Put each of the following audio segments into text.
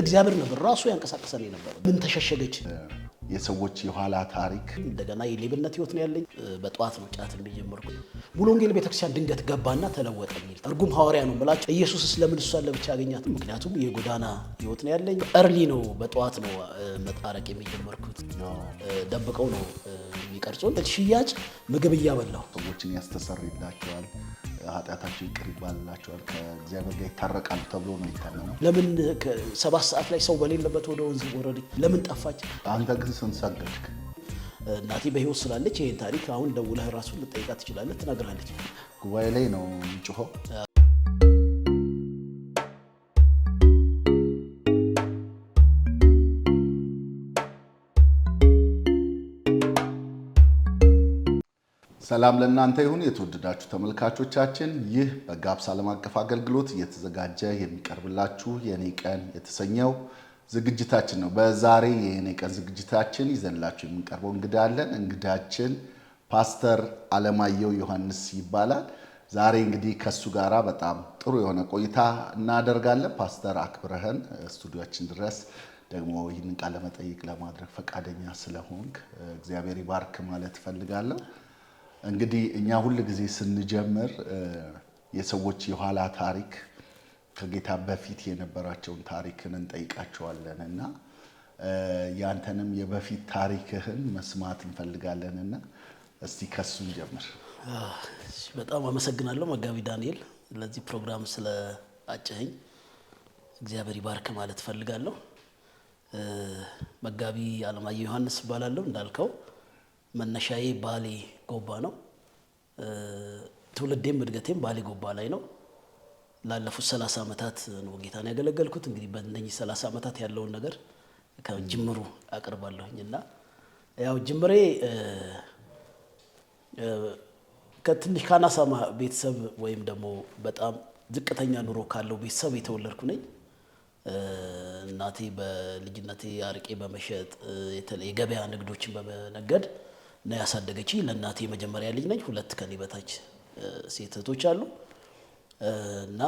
እግዚአብሔር ነበር ራሱ ያንቀሳቀሰልኝ ነበር። ምን ተሸሸገች የሰዎች የኋላ ታሪክ እንደገና የሌብነት ህይወት ነው ያለኝ። በጧት ነው ጫት እንደጀመርኩ ሙሉ ወንጌል ቤተክርስቲያን ድንገት ገባና ተለወጠ የሚል ትርጉም ሐዋርያ ነው ብላችሁ ኢየሱስስ ለምን እሷን ለብቻ አገኛት? ምክንያቱም የጎዳና ህይወት ነው ያለኝ። እርሊ ነው በጧት ነው መጣረቅ የሚጀመርኩት። ደብቀው ነው የሚቀርጹን። ሽያጭ ምግብ እያበላሁ ሰዎችን ያስተሰርይላቸዋል፣ ኃጢአታቸው ይቅር ይባልላቸዋል፣ ከእግዚአብሔር ጋር ይታረቃሉ ተብሎ ነው የሚታመነው። ለምን 7 ሰዓት ላይ ሰው በሌለበት ወደ ወንዝ ወረደ? ለምን ጠፋች? አንተ ግን ስንት ሰገድክ? እናቴ በህይወት ስላለች ይሄን ታሪክ አሁን ደውለህ ራሱን ልጠይቃት ትችላለህ፣ ትነግራለች። ጉባኤ ላይ ነው የሚጮኸው። ሰላም ለእናንተ ይሁን የተወደዳችሁ ተመልካቾቻችን። ይህ በጋብስ ዓለም አቀፍ አገልግሎት እየተዘጋጀ የሚቀርብላችሁ የኔ ቀን የተሰኘው ዝግጅታችን ነው። በዛሬ የኔ ቀን ዝግጅታችን ይዘንላችሁ የምንቀርበው እንግዳ አለን። እንግዳችን ፓስተር አለማየሁ ዮሐንስ ይባላል። ዛሬ እንግዲህ ከሱ ጋራ በጣም ጥሩ የሆነ ቆይታ እናደርጋለን። ፓስተር አክብረህን ስቱዲዮአችን ድረስ ደግሞ ይህንን ቃለ መጠይቅ ለማድረግ ፈቃደኛ ስለሆንክ እግዚአብሔር ይባርክ ማለት ፈልጋለሁ። እንግዲህ እኛ ሁሉ ጊዜ ስንጀምር የሰዎች የኋላ ታሪክ ከጌታ በፊት የነበራቸውን ታሪክን እንጠይቃቸዋለንና ያንተንም የበፊት ታሪክህን መስማት እንፈልጋለንና እስቲ ከሱ እንጀምር። በጣም አመሰግናለሁ መጋቢ ዳንኤል ለዚህ ፕሮግራም ስለአጨኸኝ እግዚአብሔር ይባርክ ማለት ፈልጋለሁ። መጋቢ አለማየሁ ዮሐንስ እባላለሁ። እንዳልከው መነሻዬ ባሌ ጎባ ነው። ትውልዴም እድገቴም ባሌ ጎባ ላይ ነው። ላለፉት 30 ዓመታት ነው ጌታን ያገለገልኩት። እንግዲህ በእነኚህ 30 ዓመታት ያለውን ነገር ከጅምሩ አቀርባለሁኝና ያው ጅምሬ ከትንሽ ካናሳማ ቤተሰብ ወይም ደግሞ በጣም ዝቅተኛ ኑሮ ካለው ቤተሰብ የተወለድኩ ነኝ። እናቴ በልጅነቴ አርቄ በመሸጥ የገበያ ንግዶችን በመነገድ ነው ያሳደገችኝ። ለእናቴ የመጀመሪያ ልጅ ነኝ። 2 ከኔ በታች ሴት እህቶች አሉ እና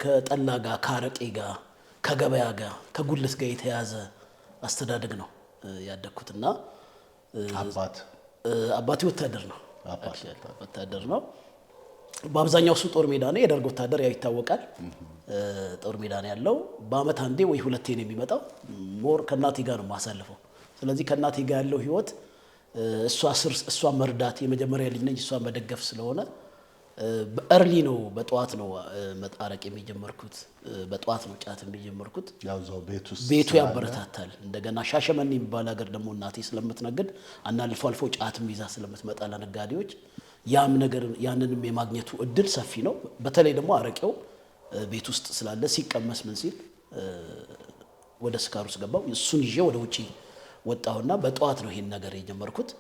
ከጠላ ጋር ከአረቄ ጋር ከገበያ ጋር ከጉልት ጋር የተያዘ አስተዳደግ ነው ያደግኩትና አባቴ ወታደር ነው። ወታደር ነው። በአብዛኛው እሱ ጦር ሜዳ ነው። የደርግ ወታደር ያው ይታወቃል። ጦር ሜዳ ነው ያለው። በአመት አንዴ ወይ 2 ነው የሚመጣው። ሞር ከእናቴ ጋር ነው የማሳልፈው። ስለዚህ ከእናቴ ጋር ያለው ህይወት እሷ መርዳት የመጀመሪያ ልጅ ነኝ እሷ መደገፍ ስለሆነ በእርሊ ነው በጧት ነው መጣረቅ የሚጀመርኩት። በጧት ነው ጫት የሚጀመርኩት። ያውዛው ቤቱ ያበረታታል። እንደገና ሻሸመኔ የሚባል ሀገር ደግሞ እናቴ ስለምትነግድ እና አልፎ ጫትም ይዛ ስለምትመጣ ለነጋዴዎች ያም ነገር ያንንም የማግኘቱ እድል ሰፊ ነው። በተለይ ደግሞ አረቄው ቤት ውስጥ ስላለ ሲቀመስ ምን ሲል ወደ ስካር ውስጥ ገባው። እሱን ይዤ ወደ ውጪ ወጣሁና በጧት ነው ይሄን ነገር የጀመርኩት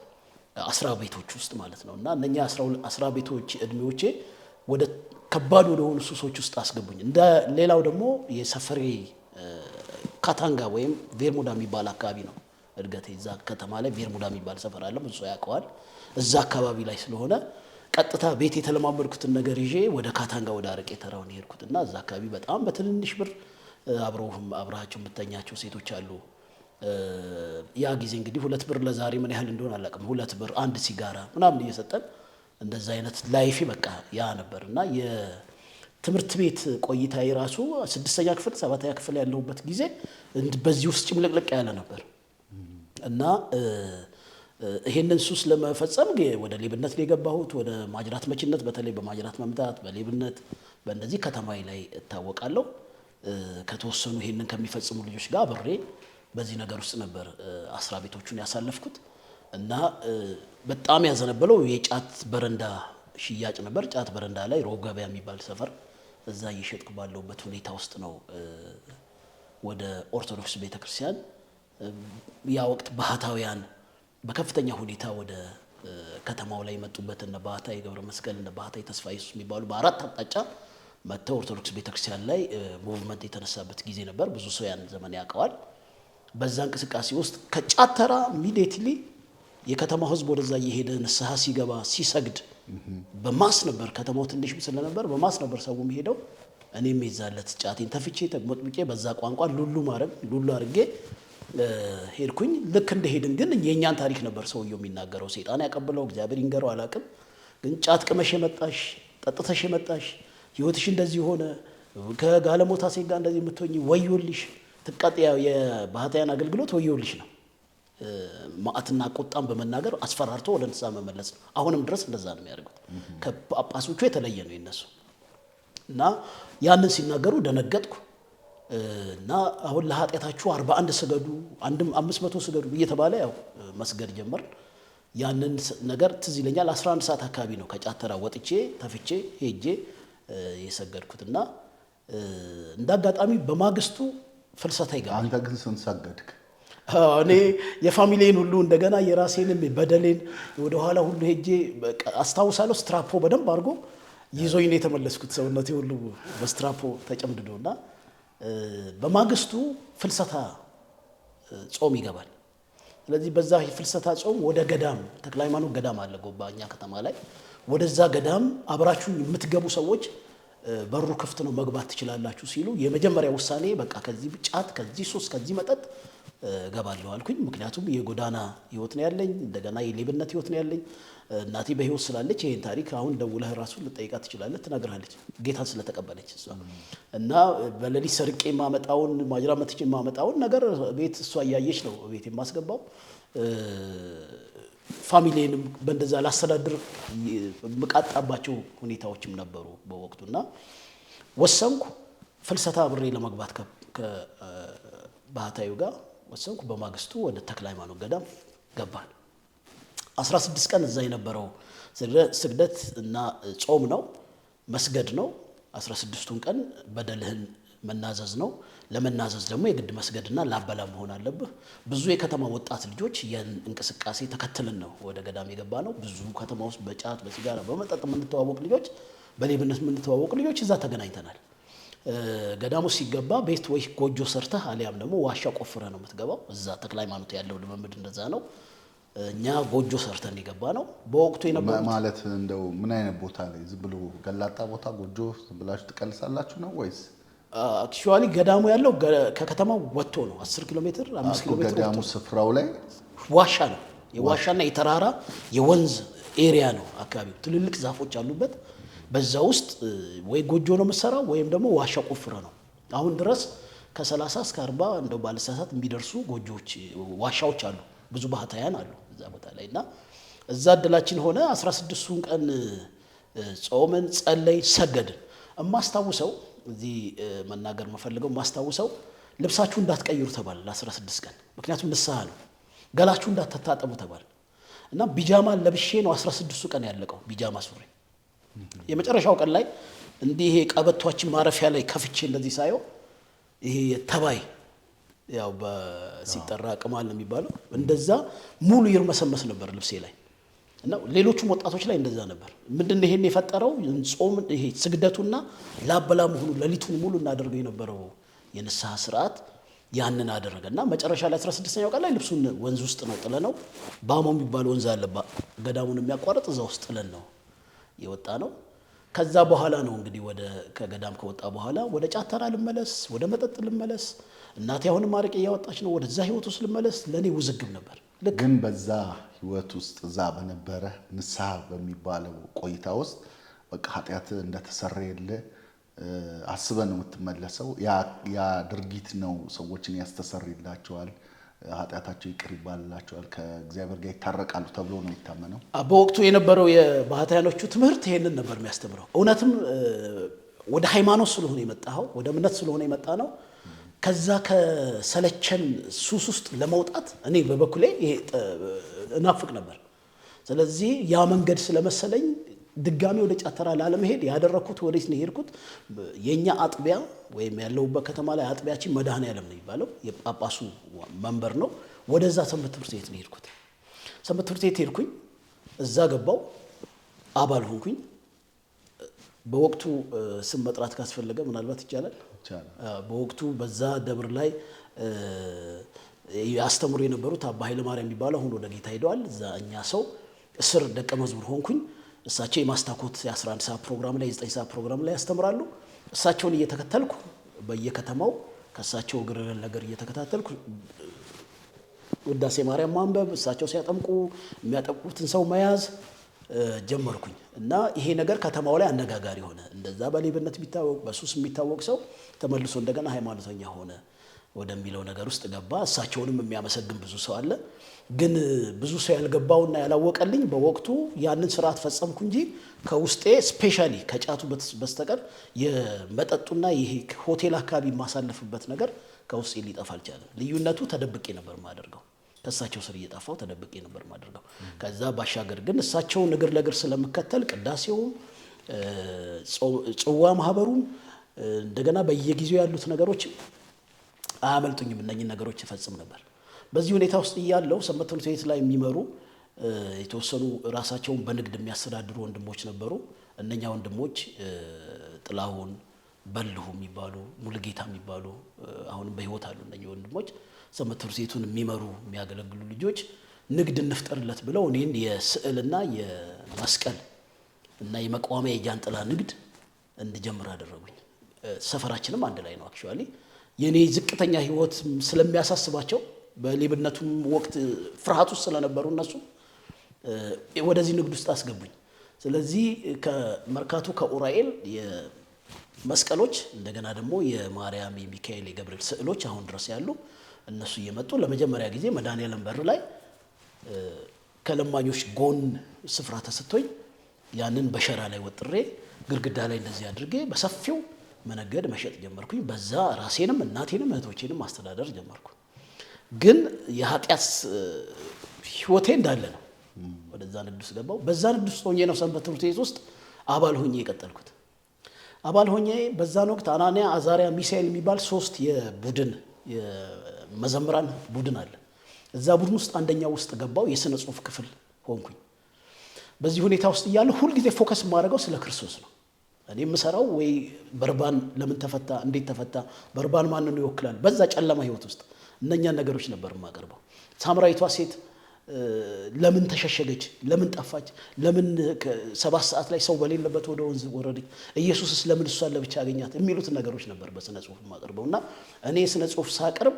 10 ቤቶች ውስጥ ማለት ነውና እነኛ 10 ቤቶች እድሜዎቼ ወደ ከባድ ወደ ሆኑ ሱሶች ውስጥ አስገቡኝ። እንደ ሌላው ደግሞ የሰፈሬ ካታንጋ ወይም ቬርሙዳ የሚባል አካባቢ ነው እድገቴ። እዛ ከተማ ላይ ቬርሙዳ የሚባል ሰፈር አለ፣ ብዙ ሰው ያውቀዋል። እዛ አካባቢ ላይ ስለሆነ ቀጥታ ቤት የተለማመድኩትን ነገር ይዤ ወደ ካታንጋ ወደ አረቄ ተራውን ሄድኩትና እዛ አካባቢ በጣም በትንንሽ ብር አብረሃቸው የምተኛቸው ሴቶች አሉ። ያ ጊዜ እንግዲህ 2 ብር ለዛሬ ምን ያህል እንደሆነ አላውቅም። 2 ብር 1 ሲጋራ ምናምን እየሰጠን እንደዛ አይነት ላይፍ በቃ ያ ነበርና የትምህርት ቤት ቆይታ የራሱ 6ኛ ክፍል 7ኛ ክፍል ያለሁበት ጊዜ በዚህ ውስጥ ጭምልቅልቅ ያለ ነበር እና ይሄንን ሱስ ለመፈጸም ወደ ሌብነት ነው የገባሁት። ወደ ማጅራት መችነት፣ በተለይ በማጅራት መምታት በሌብነት በእንደዚህ ከተማይ ላይ እታወቃለሁ። ከተወሰኑ ይሄንን ከሚፈጽሙ ልጆች ጋር አብሬ በዚህ ነገር ውስጥ ነበር 10 ቤቶቹን ያሳለፍኩት እና በጣም ያዘነበለው የጫት በረንዳ ሽያጭ ነበር። ጫት በረንዳ ላይ ሮብ ገበያ የሚባል ሰፈር እዛ እየሸጥኩ ባለውበት ሁኔታ ውስጥ ነው ወደ ኦርቶዶክስ ቤተክርስቲያን ያ ወቅት ባህታውያን በከፍተኛ ሁኔታ ወደ ከተማው ላይ መጡበት። እነ ባህታዊ ገብረ መስቀል እነ ባህታዊ ተስፋ ኢየሱስ የሚባሉ በ4 አቅጣጫ መጥተው ኦርቶዶክስ ቤተክርስቲያን ላይ ሙቭመንት የተነሳበት ጊዜ ነበር። ብዙ ሰው ያን ዘመን ያውቀዋል። በዛ እንቅስቃሴ ውስጥ ከጫት ተራ ኢሚዲየትሊ የከተማው ህዝብ ወደዛ እየሄደ ንስሐ ሲገባ ሲሰግድ በማስ ነበር። ከተማው ትንሽም ስለነበር በማስ ነበር ሰው የሚሄደው። እኔም የዛለት ጫቴን ተፍቼ ተግሞጥብቄ በዛ ቋንቋ ሉሉ አድርጌ ሄድኩኝ። ልክ እንደሄድን ግን የእኛን ታሪክ ነበር ሰውየው የሚናገረው። ሰይጣን ያቀብለው እግዚአብሔር ይንገረው አላቅም። ግን ጫት ቅመሽ የመጣሽ ጠጥተሽ የመጣሽ ህይወትሽ እንደዚህ ሆነ ከጋለሞታ ሴት ጋር እንደዚህ የምትሆኝ ወዮልሽ፣ ትቃጥያ የባህታውያን አገልግሎት ወዮልሽ ነው። ማዕትና ቁጣን በመናገር አስፈራርቶ ወደ ንስሐ መመለስ ነው። አሁንም ድረስ እንደዛ ነው የሚያደርጉት። ከጳጳሶቹ የተለየ ነው የነሱ እና ያንን ሲናገሩ ደነገጥኩ እና አሁን ለኃጢአታችሁ 41 ስገዱ 500 ስገዱ እየተባለ ያው መስገድ ጀመር። ያንን ነገር ትዝ ይለኛል 11 ሰዓት አካባቢ ነው ከጫተራ ወጥቼ ተፍቼ ሄጄ የሰገድኩትና እንዳጋጣሚ በማግስቱ ፍልሰታ ይገባል። አንተ ግን ስንት ሰገድክ? እኔ የፋሚሊን ሁሉ እንደገና የራሴንም በደሌን ወደ ኋላ ሁሉ ሄጄ አስታውሳለሁ። ስትራፖ በደንብ አድርጎ ይዞኝ ነው የተመለስኩት። ሰውነቴ ሁሉ በስትራፖ ተጨምድዶና በማግስቱ ፍልሰታ ጾም ይገባል። ስለዚህ በዛ ፍልሰታ ጾም ወደ ገዳም ተክለ ሃይማኖት ገዳም አለ ጎባኛ ከተማ ላይ። ወደዛ ገዳም አብራችሁ የምትገቡ ሰዎች በሩ ክፍት ነው መግባት ትችላላችሁ ሲሉ የመጀመሪያ ውሳኔ በቃ ከዚህ ጫት ከዚህ ሱስ ከዚህ መጠጥ ገባለሁ አልኩኝ። ምክንያቱም የጎዳና ህይወት ነው ያለኝ፣ እንደገና የሌብነት ህይወት ነው ያለኝ። እናቴ በህይወት ስላለች ይሄን ታሪክ አሁን ደውለህ ራሱ ልጠይቃት ትችላለህ፣ ትነግርሃለች ጌታን ስለተቀበለች እሷ። እና በሌሊት ሰርቄ የማመጣውን ማጅራ መትቼ የማመጣውን ነገር ቤት እሷ እያየች ነው ቤት የማስገባው። ፋሚሊንም በእንደዛ ላስተዳድር የምቃጣባቸው ሁኔታዎችም ነበሩ በወቅቱና ወሰንኩ ፍልሰታ አብሬ ለመግባት ከባህታዩ ጋር ወሰንኩ። በማግስቱ ወደ ተክለ ሃይማኖት ገዳም ገባን። 16 ቀን እዛ የነበረው ስግደት እና ጾም ነው፣ መስገድ ነው። 16ቱን ቀን በደልህን መናዘዝ ነው። ለመናዘዝ ደግሞ የግድ መስገድና ላበላ መሆን አለብህ። ብዙ የከተማ ወጣት ልጆች የእንቅስቃሴ ተከትልን ነው ወደ ገዳም የገባ ነው። ብዙ ከተማ ውስጥ በጫት በሲጋራ በመጠጥ የምንተዋወቅ ልጆች፣ በሌብነት የምንተዋወቅ ልጆች እዛ ተገናኝተናል። ገዳሙ ሲገባ ቤት ወይ ጎጆ ሰርተህ አሊያም ደግሞ ዋሻ ቆፍረህ ነው የምትገባው። እዛ ተክለ ሃይማኖት ያለው ልምምድ እንደዛ ነው። እኛ ጎጆ ሰርተን የገባ ነው። በወቅቱ የነበረው ማለት እንደው ምን አይነት ቦታ ላይ ዝም ብሎ ገላጣ ቦታ ጎጆ ዝም ብላችሁ ትቀልሳላችሁ ነው ወይስ? አክቹአሊ ገዳሙ ያለው ከከተማው ወጥቶ ነው 10 ኪሎ ሜትር 5 ኪሎ ሜትር ገዳሙ ስፍራው ላይ ዋሻ ነው። የዋሻና የተራራ የወንዝ ኤሪያ ነው አካባቢው። ትልልቅ ዛፎች አሉበት። በዛ ውስጥ ወይ ጎጆ ነው መሰራው ወይም ደግሞ ዋሻ ቆፍረ ነው። አሁን ድረስ ከ30 እስከ 40 እንደው ባለሳሳት የሚደርሱ ጎጆዎች ዋሻዎች አሉ። ብዙ ባህታውያን አሉ እዛ ቦታ ላይ እና እዛ እድላችን ሆነ 16ቱን ቀን ጾምን፣ ጸለይ፣ ሰገድን። እማስታውሰው እዚህ መናገር መፈልገው ማስታውሰው ልብሳችሁ እንዳትቀይሩ ተባለ ለ16 ቀን። ምክንያቱም ንስሐ ነው። ገላችሁ እንዳትታጠቡ ተባለ እና ቢጃማ ለብሼ ነው 16ቱ ቀን ያለቀው። ቢጃማ ሱሪ የመጨረሻው ቀን ላይ እንዲህ ይሄ ቀበቷችን ማረፊያ ላይ ከፍቼ እንደዚህ ሳየው ይሄ ተባይ ያው በሲጠራ ቅማል ነው የሚባለው እንደዛ ሙሉ ይርመሰመስ ነበር ልብሴ ላይ እና ሌሎቹም ወጣቶች ላይ እንደዛ ነበር። ምንድነው ይሄን የፈጠረው? ጾም ይሄ ስግደቱና ላበላ መሆኑ ሌሊቱን ሙሉ እናደርገው የነበረው የንስሐ ስርዓት ያንን አደረገና መጨረሻ ላይ 16ኛው ቀን ላይ ልብሱን ወንዝ ውስጥ ነው ጥለነው፣ ባሞ የሚባል ወንዝ አለ ገዳሙን የሚያቋርጥ እዛ ውስጥ ጥለን ነው የወጣ ነው። ከዛ በኋላ ነው እንግዲህ ከገዳም ከወጣ በኋላ ወደ ጫተራ ልመለስ፣ ወደ መጠጥ ልመለስ፣ እናቴ አሁንም ማረቄ እያወጣች ነው፣ ወደዛ ህይወት ውስጥ ልመለስ። ለኔ ውዝግብ ነበር። ግን በዛ ህይወት ውስጥ እዛ በነበረ ንስሐ በሚባለው ቆይታ ውስጥ በቃ ኃጢአት እንደተሰረየለ አስበህ ነው የምትመለሰው። ያ ድርጊት ነው ሰዎችን ያስተሰርይላቸዋል፣ ኃጢአታቸው ይቅር ይባልላቸዋል፣ ከእግዚአብሔር ጋር ይታረቃሉ ተብሎ ነው የሚታመነው። በወቅቱ የነበረው የባህታውያኖቹ ትምህርት ይሄንን ነበር የሚያስተምረው። እውነትም ወደ ሃይማኖት ስለሆነ የመጣው ወደ እምነት ስለሆነ የመጣ ነው። ከዛ ከሰለቸን ሱስ ውስጥ ለመውጣት እኔ በበኩሌ እናፍቅ ነበር። ስለዚህ ያ መንገድ ስለመሰለኝ ድጋሚ ወደ ጫተራ ላለመሄድ ያደረኩት ወዴት ነው የሄድኩት? የኛ አጥቢያ ወይም ያለውበት ከተማ ላይ አጥቢያችን መድኃኔዓለም ነው የሚባለው፣ የጳጳሱ መንበር ነው። ወደዛ ሰንበት ትምህርት ቤት ነው የሄድኩት። ሰንበት ትምህርት ቤት ሄድኩኝ፣ እዛ ገባው፣ አባል ሆንኩኝ። በወቅቱ ስም መጥራት ካስፈለገ ምናልባት ይቻላል። በወቅቱ በዛ ደብር ላይ ያስተምሩ የነበሩት አባ ኃይለ ማርያም የሚባለው አሁን ወደ ጌታ ሄደዋል። እዛ እኛ ሰው እስር ደቀ መዝሙር ሆንኩኝ። እሳቸው የማስታኮት የ11 ሰዓት ፕሮግራም ላይ የ9 ሰዓት ፕሮግራም ላይ ያስተምራሉ። እሳቸውን እየተከተልኩ በየከተማው ከእሳቸው እግር ነገር እየተከታተልኩ ውዳሴ ማርያም ማንበብ፣ እሳቸው ሲያጠምቁ የሚያጠምቁትን ሰው መያዝ ጀመርኩኝ እና ይሄ ነገር ከተማው ላይ አነጋጋሪ ሆነ። እንደዛ በሌብነት የሚታወቅ በሱስ የሚታወቅ ሰው ተመልሶ እንደገና ሃይማኖተኛ ሆነ ወደሚለው ነገር ውስጥ ገባ። እሳቸውንም የሚያመሰግን ብዙ ሰው አለ። ግን ብዙ ሰው ያልገባውና ያላወቀልኝ በወቅቱ ያንን ስርዓት ፈጸምኩ እንጂ ከውስጤ ስፔሻሊ ከጫቱ በስተቀር የመጠጡና ይሄ ሆቴል አካባቢ የማሳለፍበት ነገር ከውስጤ ሊጠፋ አልቻለም። ልዩነቱ ተደብቄ ነበር ማደርገው፣ ከእሳቸው ስር እየጠፋው ተደብቄ ነበር ማደርገው። ከዛ ባሻገር ግን እሳቸውን እግር ለእግር ስለምከተል ቅዳሴውም ጽዋ ማህበሩም እንደገና በየጊዜው ያሉት ነገሮች አያመልጡኝም። እነኚህ ነገሮች እፈጽም ነበር። በዚህ ሁኔታ ውስጥ እያለው ሰንበት ትምህርት ቤት ላይ የሚመሩ የተወሰኑ ራሳቸውን በንግድ የሚያስተዳድሩ ወንድሞች ነበሩ። እነኛ ወንድሞች ጥላሁን በልሁ የሚባሉ ሙሉጌታ የሚባሉ አሁንም በህይወት አሉ። እነኚህ ወንድሞች ሰንበት ትምህርት ቤቱን የሚመሩ የሚያገለግሉ ልጆች ንግድ እንፍጠርለት ብለው እኔን የስዕልና የመስቀል እና የመቋሚያ የጃንጥላ ንግድ እንድጀምር አደረጉኝ። ሰፈራችንም አንድ ላይ ነው። አክቹአሊ የኔ ዝቅተኛ ህይወት ስለሚያሳስባቸው በሌብነቱም ወቅት ፍርሃት ውስጥ ስለነበሩ እነሱ ወደዚህ ንግድ ውስጥ አስገቡኝ። ስለዚህ ከመርካቶ ከኡራኤል የመስቀሎች እንደገና ደግሞ የማርያም የሚካኤል የገብርኤል ስዕሎች አሁን ድረስ ያሉ እነሱ እየመጡ ለመጀመሪያ ጊዜ መድኃኔዓለም በር ላይ ከለማኞች ጎን ስፍራ ተሰጥቶኝ ያንን በሸራ ላይ ወጥሬ ግድግዳ ላይ እንደዚህ አድርጌ በሰፊው መነገድ መሸጥ ጀመርኩኝ። በዛ ራሴንም እናቴንም እህቶቼንም ማስተዳደር ጀመርኩ። ግን የኃጢአት ህይወቴ እንዳለ ነው። ወደዛ ንግድ ውስጥ ገባው። በዛ ንግድ ውስጥ ሆኜ ነው ሰንበት ትምህርት ቤት ውስጥ አባል ሆኜ የቀጠልኩት። አባል ሆኜ በዛን ወቅት አናንያ፣ አዛሪያ፣ ሚሳኤል የሚባል 3 የቡድን የመዘምራን ቡድን አለ። እዛ ቡድን ውስጥ አንደኛው ውስጥ ገባው። የሥነ ጽሑፍ ክፍል ሆንኩኝ። በዚህ ሁኔታ ውስጥ እያለሁ ሁልጊዜ ፎከስ የማደርገው ስለ ክርስቶስ ነው። እኔ የምሰራው ወይ በርባን ለምን ተፈታ፣ እንዴት ተፈታ፣ በርባን ማንን ይወክላል፣ በዛ ጨለማ ህይወት ውስጥ እነኛን ነገሮች ነበር የማቀርበው። ሳምራዊቷ ሴት ለምን ተሸሸገች፣ ለምን ጠፋች፣ ለምን 7 ሰዓት ላይ ሰው በሌለበት ወደ ወንዝ ወረደች፣ ኢየሱስስ ለምን እሷን ለብቻ አገኛት የሚሉትን ነገሮች ነበር በስነ ጽሁፍ የማቀርበው። እና እኔ ስነ ጽሁፍ ሳቀርብ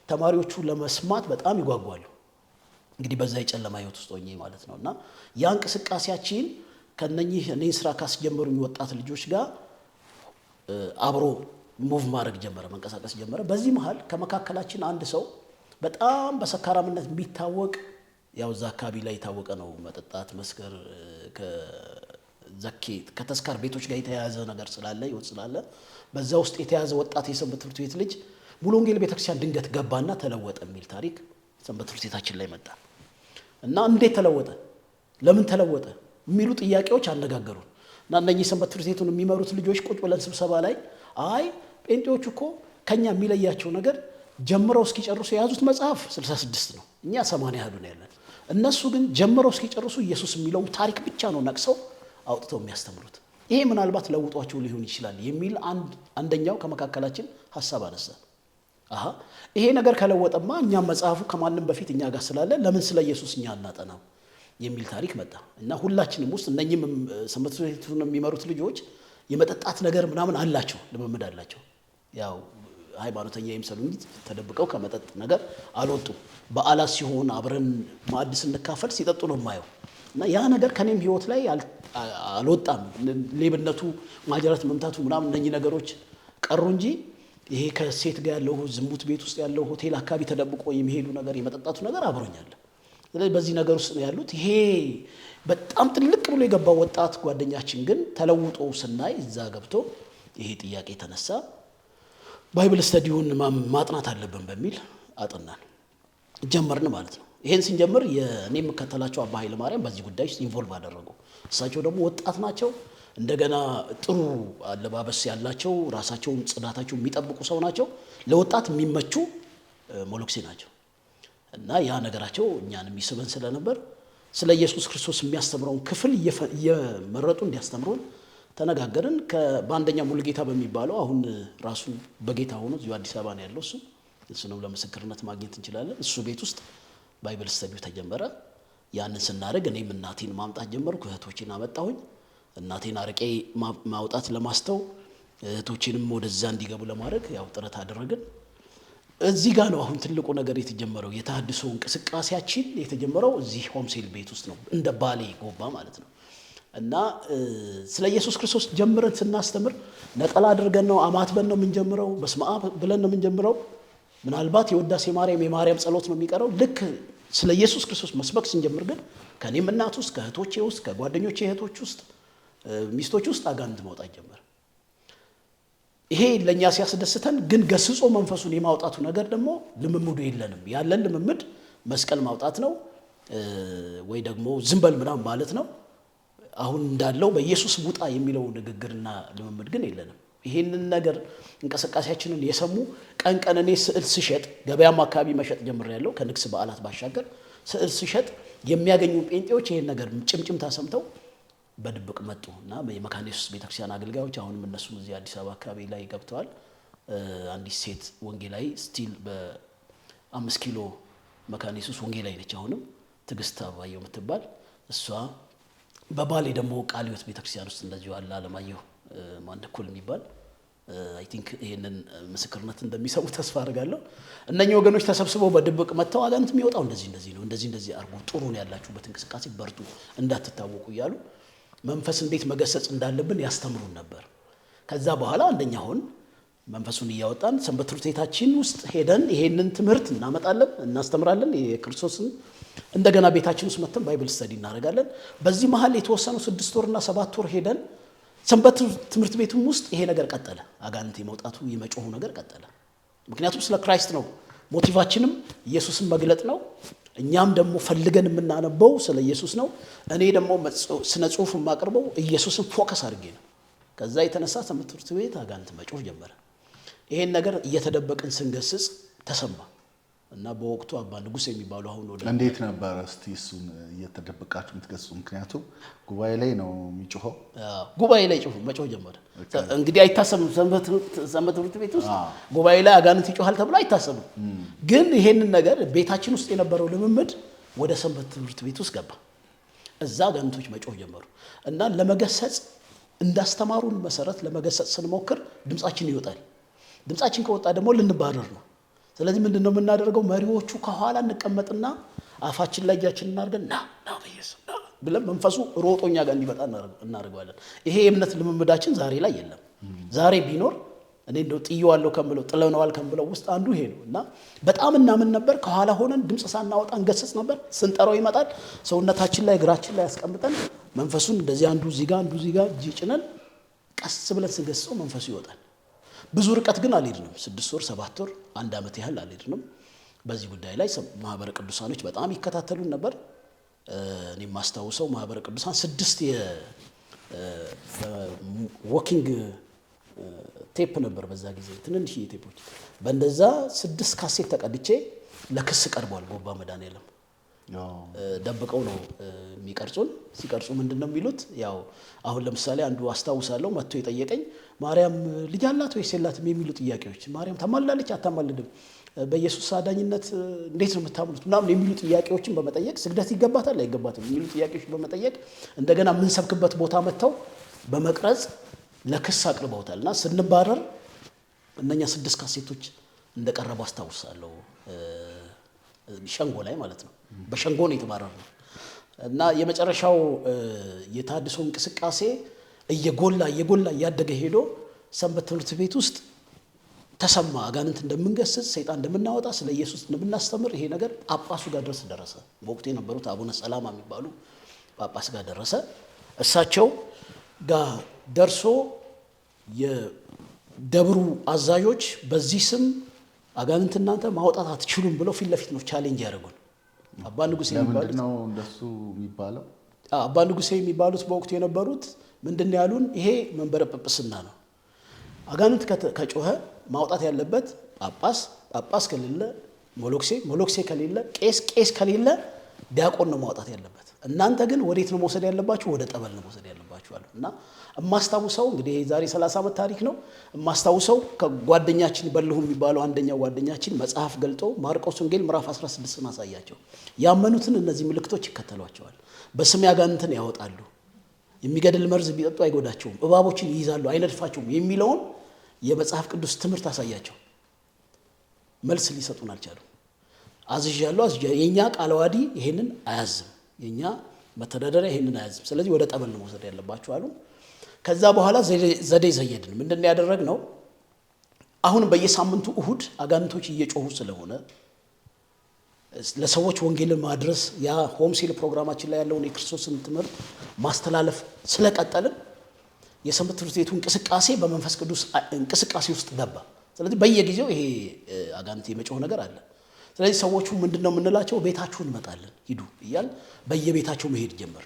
ተማሪዎቹ ለመስማት በጣም ይጓጓሉ። እንግዲህ በዛ የጨለማ ህይወት ውስጥ ሆኜ ማለት ነው። እና ያ እንቅስቃሴያችን ከነኚህ እኔን ስራ ካስጀመሩኝ ወጣት ልጆች ጋር አብሮ ሙቭ ማድረግ ጀመረ፣ መንቀሳቀስ ጀመረ። በዚህ መሃል ከመካከላችን አንድ ሰው በጣም በሰካራምነት የሚታወቅ ያው እዛ አካባቢ ላይ የታወቀ ነው። መጠጣት፣ መስከር፣ ከተስካር ቤቶች ጋር የተያያዘ ነገር ስላለ ህይወት ስላለ በዛ ውስጥ የተያዘ ወጣት የሰንበት ትምህርት ቤት ልጅ ሙሉ ወንጌል ቤተክርስቲያን ድንገት ገባና ተለወጠ የሚል ታሪክ ሰንበት ትምህርት ቤታችን ላይ መጣ እና እንዴት ተለወጠ፣ ለምን ተለወጠ የሚሉ ጥያቄዎች አነጋገሩን እና እነኚህ ሰንበት ትምህርት ቤቱን የሚመሩት ልጆች ቁጭ ብለን ስብሰባ ላይ አይ ጴንጤዎቹ እኮ ከኛ የሚለያቸው ነገር ጀምረው እስኪጨርሱ የያዙት መጽሐፍ 66 ነው፣ እኛ 80 ያህሉ ነው ያለን። እነሱ ግን ጀምረው እስኪጨርሱ ኢየሱስ የሚለው ታሪክ ብቻ ነው ነቅሰው አውጥተው የሚያስተምሩት። ይሄ ምናልባት ለውጧቸው ሊሆን ይችላል የሚል አንደኛው ከመካከላችን ሐሳብ አነሳ። ይሄ ነገር ከለወጠማ እኛም መጽሐፉ ከማንም በፊት እኛ ጋር ስላለ ለምን ስለ ኢየሱስ እኛ አናጠናው የሚል ታሪክ መጣ እና ሁላችንም ውስጥ እነኚህም ሰንበት ትምህርት ቤቱን የሚመሩት ልጆች የመጠጣት ነገር ምናምን አላቸው፣ ልምምድ አላቸው። ያው ሃይማኖተኛ ይምሰሉ እንጂ ተደብቀው ከመጠጥ ነገር አልወጡም። በዓላት ሲሆን አብረን ማዕድ ስንካፈል ሲጠጡ ነው የማየው እና ያ ነገር ከኔም ህይወት ላይ አልወጣም። ሌብነቱ፣ ማጀራት መምታቱ ምናምን እነኚህ ነገሮች ቀሩ እንጂ ይሄ ከሴት ጋር ያለው ዝሙት ቤት ውስጥ ያለው ሆቴል አካባቢ ተደብቆ የሚሄዱ ነገር የመጠጣቱ ነገር አብሮኛል። ስለዚህ በዚህ ነገር ውስጥ ነው ያሉት። ይሄ በጣም ጥልቅ ብሎ የገባው ወጣት ጓደኛችን ግን ተለውጦ ስናይ እዛ ገብቶ ይሄ ጥያቄ ተነሳ። ባይብል ስተዲውን ማጥናት አለብን በሚል አጥናን ጀመርን ማለት ነው። ይሄን ስንጀምር የኔ የምከተላቸው አባ ኃይለ ማርያም በዚህ ጉዳይ ውስጥ ኢንቮልቭ አደረጉ። እሳቸው ደግሞ ወጣት ናቸው፣ እንደገና ጥሩ አለባበስ ያላቸው፣ ራሳቸውን ጽዳታቸው የሚጠብቁ ሰው ናቸው፣ ለወጣት የሚመቹ ሞሎክሴ ናቸው እና ያ ነገራቸው እኛን የሚስበን ስለነበር ስለ ኢየሱስ ክርስቶስ የሚያስተምረውን ክፍል እየመረጡ እንዲያስተምሩን ተነጋገርን። በአንደኛ ሙሉጌታ በሚባለው አሁን ራሱን በጌታ ሆኖ እዚሁ አዲስ አበባ ነው ያለው እሱንም ለምስክርነት ማግኘት እንችላለን። እሱ ቤት ውስጥ ባይብል ስተዲው ተጀመረ። ያንን ስናደርግ እኔም እናቴን ማምጣት ጀመርኩ፣ እህቶቼን አመጣሁኝ። እናቴን አርቄ ማውጣት ለማስተው እህቶችንም ወደዛ እንዲገቡ ለማድረግ ያው ጥረት አደረግን። እዚህ ጋር ነው አሁን ትልቁ ነገር የተጀመረው። የተሐድሶ እንቅስቃሴያችን የተጀመረው እዚህ ሆምሴል ቤት ውስጥ ነው፣ እንደ ባሌ ጎባ ማለት ነው። እና ስለ ኢየሱስ ክርስቶስ ጀምረን ስናስተምር ነጠላ አድርገን ነው አማትበን ነው የምንጀምረው፣ በስመ አብ ብለን ነው የምንጀምረው። ምናልባት የውዳሴ ማርያም የማርያም ጸሎት ነው የሚቀረው። ልክ ስለ ኢየሱስ ክርስቶስ መስበክ ስንጀምር ግን ከኔም እናት ውስጥ ከእህቶቼ ውስጥ ከጓደኞቼ እህቶች ውስጥ ሚስቶች ውስጥ አጋንንት መውጣት ጀመረ። ይሄ ለኛ ሲያስደስተን ግን ገስጾ መንፈሱን የማውጣቱ ነገር ደግሞ ልምምዱ የለንም። ያለን ልምምድ መስቀል ማውጣት ነው ወይ ደግሞ ዝም በል ምናምን ማለት ነው። አሁን እንዳለው በኢየሱስ ውጣ የሚለው ንግግርና ልምምድ ግን የለንም። ይሄንን ነገር እንቅስቃሴያችንን የሰሙ ቀን እኔ ስዕል ስሸጥ ገበያም አካባቢ መሸጥ ጀምሬያለሁ። ከንግስ በዓላት ባሻገር ስዕል ስሸጥ የሚያገኙ ጴንጤዎች ይሄን ነገር ጭምጭምታ ሰምተው በድብቅ መጡ እና የመካነ ኢየሱስ ቤተክርስቲያን አገልጋዮች አሁንም እነሱም እዚህ አዲስ አበባ አካባቢ ላይ ገብተዋል። አንዲት ሴት ወንጌላዊ ስቲል በ5 ኪሎ መካነ ኢየሱስ ወንጌላዊ ነች። አሁንም ትዕግስት አባየው የምትባል እሷ በባሌ ደግሞ ቃለ ሕይወት ቤተክርስቲያን ውስጥ እንደዚሁ አለ አለማየሁ ማንደኩል የሚባል አይ ቲንክ ይሄንን ምስክርነት እንደሚሰሙ ተስፋ አድርጋለሁ። እነኚህ ወገኖች ተሰብስበው በድብቅ መጥተው አጋንንት የሚወጣው እንደዚህ ነው፣ እንደዚህ አርጉ፣ ጥሩ ነው ያላችሁበት እንቅስቃሴ በርቱ፣ እንዳትታወቁ እያሉ መንፈስ እንዴት መገሰጽ እንዳለብን ያስተምሩን ነበር። ከዛ በኋላ አንደኛ ሆን መንፈሱን እያወጣን ሰንበት ትምህርት ቤታችን ውስጥ ሄደን ይሄንን ትምህርት እናመጣለን፣ እናስተምራለን። የክርስቶስን እንደገና ቤታችን ውስጥ መተን ባይብል ስተዲ እናደርጋለን። በዚህ መሀል የተወሰኑ 6 ወርና 7 ወር ሄደን ሰንበት ትምህርት ቤቱም ውስጥ ይሄ ነገር ቀጠለ። አጋንንት የመውጣቱ የመጮሁ ነገር ቀጠለ። ምክንያቱም ስለ ክራይስት ነው፣ ሞቲቫችንም ኢየሱስን መግለጥ ነው። እኛም ደግሞ ፈልገን የምናነበው ስለ ኢየሱስ ነው። እኔ ደግሞ ስነ ጽሁፍ የማቀርበው ኢየሱስን ፎከስ አድርጌ ነው። ከዛ የተነሳ ሰንበት ትምህርት ቤት አጋንንት መጮህ ጀመረ። ይሄን ነገር እየተደበቅን ስንገስጽ ተሰማ እና በወቅቱ አባ ንጉስ የሚባሉ አሁን ወደ እንዴት ነበር እስቲ እሱን እየተደበቃችሁ የምትገስጹ? ምክንያቱም ጉባኤ ላይ ነው የሚጮኸው። ጉባኤ ላይ መጮህ ጀመረ። እንግዲህ አይታሰብም፣ ሰንበት ትምህርት ቤት ውስጥ ጉባኤ ላይ አጋንንት ይጮሃል ተብሎ አይታሰብም። ግን ይሄንን ነገር ቤታችን ውስጥ የነበረው ልምምድ ወደ ሰንበት ትምህርት ቤት ውስጥ ገባ። እዛ አጋንንቶች መጮህ ጀመሩ እና ለመገሰጽ እንዳስተማሩን መሰረት ለመገሰጽ ስንሞክር ድምጻችን ይወጣል። ድምጻችን ከወጣ ደግሞ ልንባረር ነው። ስለዚህ ምንድነው የምናደርገው? መሪዎቹ ከኋላ እንቀመጥና አፋችን ላይ እጃችንን እናርገን ና በኢየሱስ ብለን መንፈሱ ሮጦኛ ጋር እንዲመጣ እናደርጋለን። ይሄ የእምነት ልምምዳችን ዛሬ ላይ የለም። ዛሬ ቢኖር እኔ እንደው ጥየዋለሁ ከምለው ጥለነዋል ከምለው ውስጥ አንዱ ይሄ ነው እና በጣም እናምን ነበር። ከኋላ ሆነን ድምጽ ሳናወጣ እንገስጽ ነበር። ስንጠራው ይመጣል። ሰውነታችን ላይ እግራችን ላይ ያስቀምጠን መንፈሱን እንደዚህ አንዱ እዚህ ጋር አንዱ እዚህ ጋር እጅ ጭነን ቀስ ብለን ስንገስጸው መንፈሱ ይወጣል። ብዙ ርቀት ግን አልሄድንም። 6 ወር 7 ወር 1 ዓመት ያህል አልሄድንም። በዚህ ጉዳይ ላይ ማህበረ ቅዱሳኖች በጣም ይከታተሉን ነበር። እኔ ማስታውሰው ማህበረ ቅዱሳን 6 የዎኪንግ ቴፕ ነበር በዛ ጊዜ ትንንሽ ቴፖች። በእንደዛ 6 ካሴት ተቀድቼ ለክስ ቀርቧል። ጎባ መድኃኔዓለም ደብቀው ነው የሚቀርጹን። ሲቀርጹ ምንድነው የሚሉት? ያው አሁን ለምሳሌ አንዱ አስታውሳለሁ መጥቶ የጠየቀኝ ማርያም ልጅ አላት ወይስ የላትም የሚሉ ጥያቄዎች፣ ማርያም ታማልዳለች አታማልድም፣ በኢየሱስ አዳኝነት እንዴት ነው የምታምኑት ምናምን የሚሉ ጥያቄዎችን በመጠየቅ ስግደት ይገባታል አይገባትም የሚሉ ጥያቄዎችን በመጠየቅ እንደገና ምን ሰብክበት ቦታ መጥተው በመቅረጽ ለክስ አቅርበውታልና ስንባረር እነኛ 6 ካሴቶች እንደቀረቡ አስታውሳለሁ። ሸንጎ ላይ ማለት ነው። በሸንጎ ነው የተባረረው እና የመጨረሻው የተሐድሶ እንቅስቃሴ እየጎላ እያደገ ሄዶ ሰንበት ትምህርት ቤት ውስጥ ተሰማ። አጋንንት እንደምንገስጽ፣ ሰይጣን እንደምናወጣ፣ ስለ ኢየሱስ እንደምናስተምር ይሄ ነገር ጳጳሱ ጋር ድረስ ደረሰ። በወቅቱ የነበሩት አቡነ ሰላማ የሚባሉ ጳጳስ ጋር ደረሰ። እሳቸው ጋር ደርሶ የደብሩ አዛዦች በዚህ ስም አጋንንት እናንተ ማውጣት አትችሉም ብለው ፊት ለፊት ነው ቻሌንጅ ያደረጉን። አባ ንጉሴ የሚባሉት ነው እንደሱ የሚባለው። አባ ንጉሴ የሚባሉት በወቅቱ የነበሩት ምንድነው ያሉን? ይሄ መንበረ ጵጵስና ነው። አጋንንት ከጮኸ ማውጣት ያለበት ጳጳስ ከሌለ ሞሎክሴ ከሌለ ቄስ ከሌለ ዲያቆን ነው ማውጣት ያለበት። እናንተ ግን ወዴት ነው መውሰድ ያለባችሁ? ወደ ጠበል ነው መውሰድ ያለባችሁ አሉ እና እማስታውሰው እንግዲህ ዛሬ 30 ዓመት ታሪክ ነው። እማስታውሰው ከጓደኛችን በልሁ የሚባለው አንደኛው ጓደኛችን መጽሐፍ ገልጦ ማርቆስ ወንጌል ምዕራፍ 16 አሳያቸው። ያመኑትን እነዚህ ምልክቶች ይከተሏቸዋል። በስሜ አጋንንትን ያወጣሉ፣ የሚገድል መርዝ ቢጠጡ አይጎዳቸውም፣ እባቦችን ይይዛሉ አይነድፋቸውም የሚለውን የመጽሐፍ ቅዱስ ትምህርት አሳያቸው። መልስ ሊሰጡን አልቻሉም። አዝዣለሁ የኛ ቃለ ዓዋዲ ይሄንን አያዝም፣ የኛ መተዳደሪያ ይሄንን አያዝም፣ ስለዚህ ወደ ጠበል ነው መውሰድ ያለባችሁ አሉ። ከዛ በኋላ ዘዴ ዘየድን። ምንድነው ያደረግነው? አሁን በየሳምንቱ እሁድ አጋንንቶች እየጮሁ ስለሆነ ለሰዎች ወንጌልን ማድረስ ያ ሆም ሴል ፕሮግራማችን ላይ ያለውን የክርስቶስን ትምህርት ማስተላለፍ ስለቀጠልን የሰንበት ትምህርት ቤቱ እንቅስቃሴ በመንፈስ ቅዱስ እንቅስቃሴ ውስጥ ገባ። ስለዚህ በየጊዜው ይሄ አጋንንት የመጮህ ነገር አለ። ስለዚህ ሰዎቹ ምንድነው የምንላቸው? ቤታችሁን እንመጣለን ሂዱ እያል በየቤታቸው መሄድ ጀመር።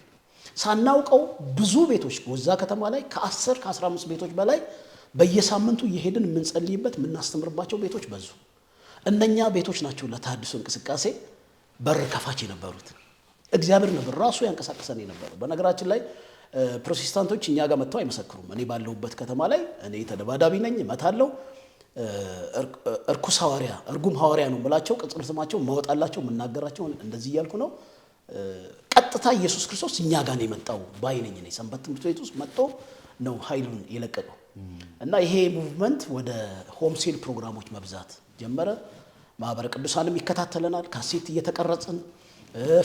ሳናውቀው ብዙ ቤቶች ጎዛ ከተማ ላይ ከ10 ከ15 ቤቶች በላይ በየሳምንቱ እየሄድን የምንጸልይበት የምናስተምርባቸው ቤቶች በዙ። እነኛ ቤቶች ናቸው ለተሐድሶ እንቅስቃሴ በር ከፋች የነበሩት። እግዚአብሔር ነበር ራሱ ያንቀሳቀሰን የነበረው። በነገራችን ላይ ፕሮቴስታንቶች እኛ ጋር መጥተው አይመሰክሩም። እኔ ባለሁበት ከተማ ላይ እኔ ተደባዳቢ ነኝ፣ እመታለሁ፣ እርኩስ ሐዋርያ እርጉም ሐዋርያ ነው ብላቸው ቅጽል ስማቸው ማወጣላቸው የምናገራቸው እንደዚህ እያልኩ ነው። ቀጥታ ኢየሱስ ክርስቶስ እኛ ጋር ነው የመጣው ባይነኝ ነኝ። ሰንበት ትምህርት ቤት ውስጥ መጥቶ ነው ኃይሉን የለቀቀው እና ይሄ ሙቭመንት ወደ ሆም ሴል ፕሮግራሞች መብዛት ጀመረ። ማህበረ ቅዱሳንም ይከታተለናል። ካሴት እየተቀረጽን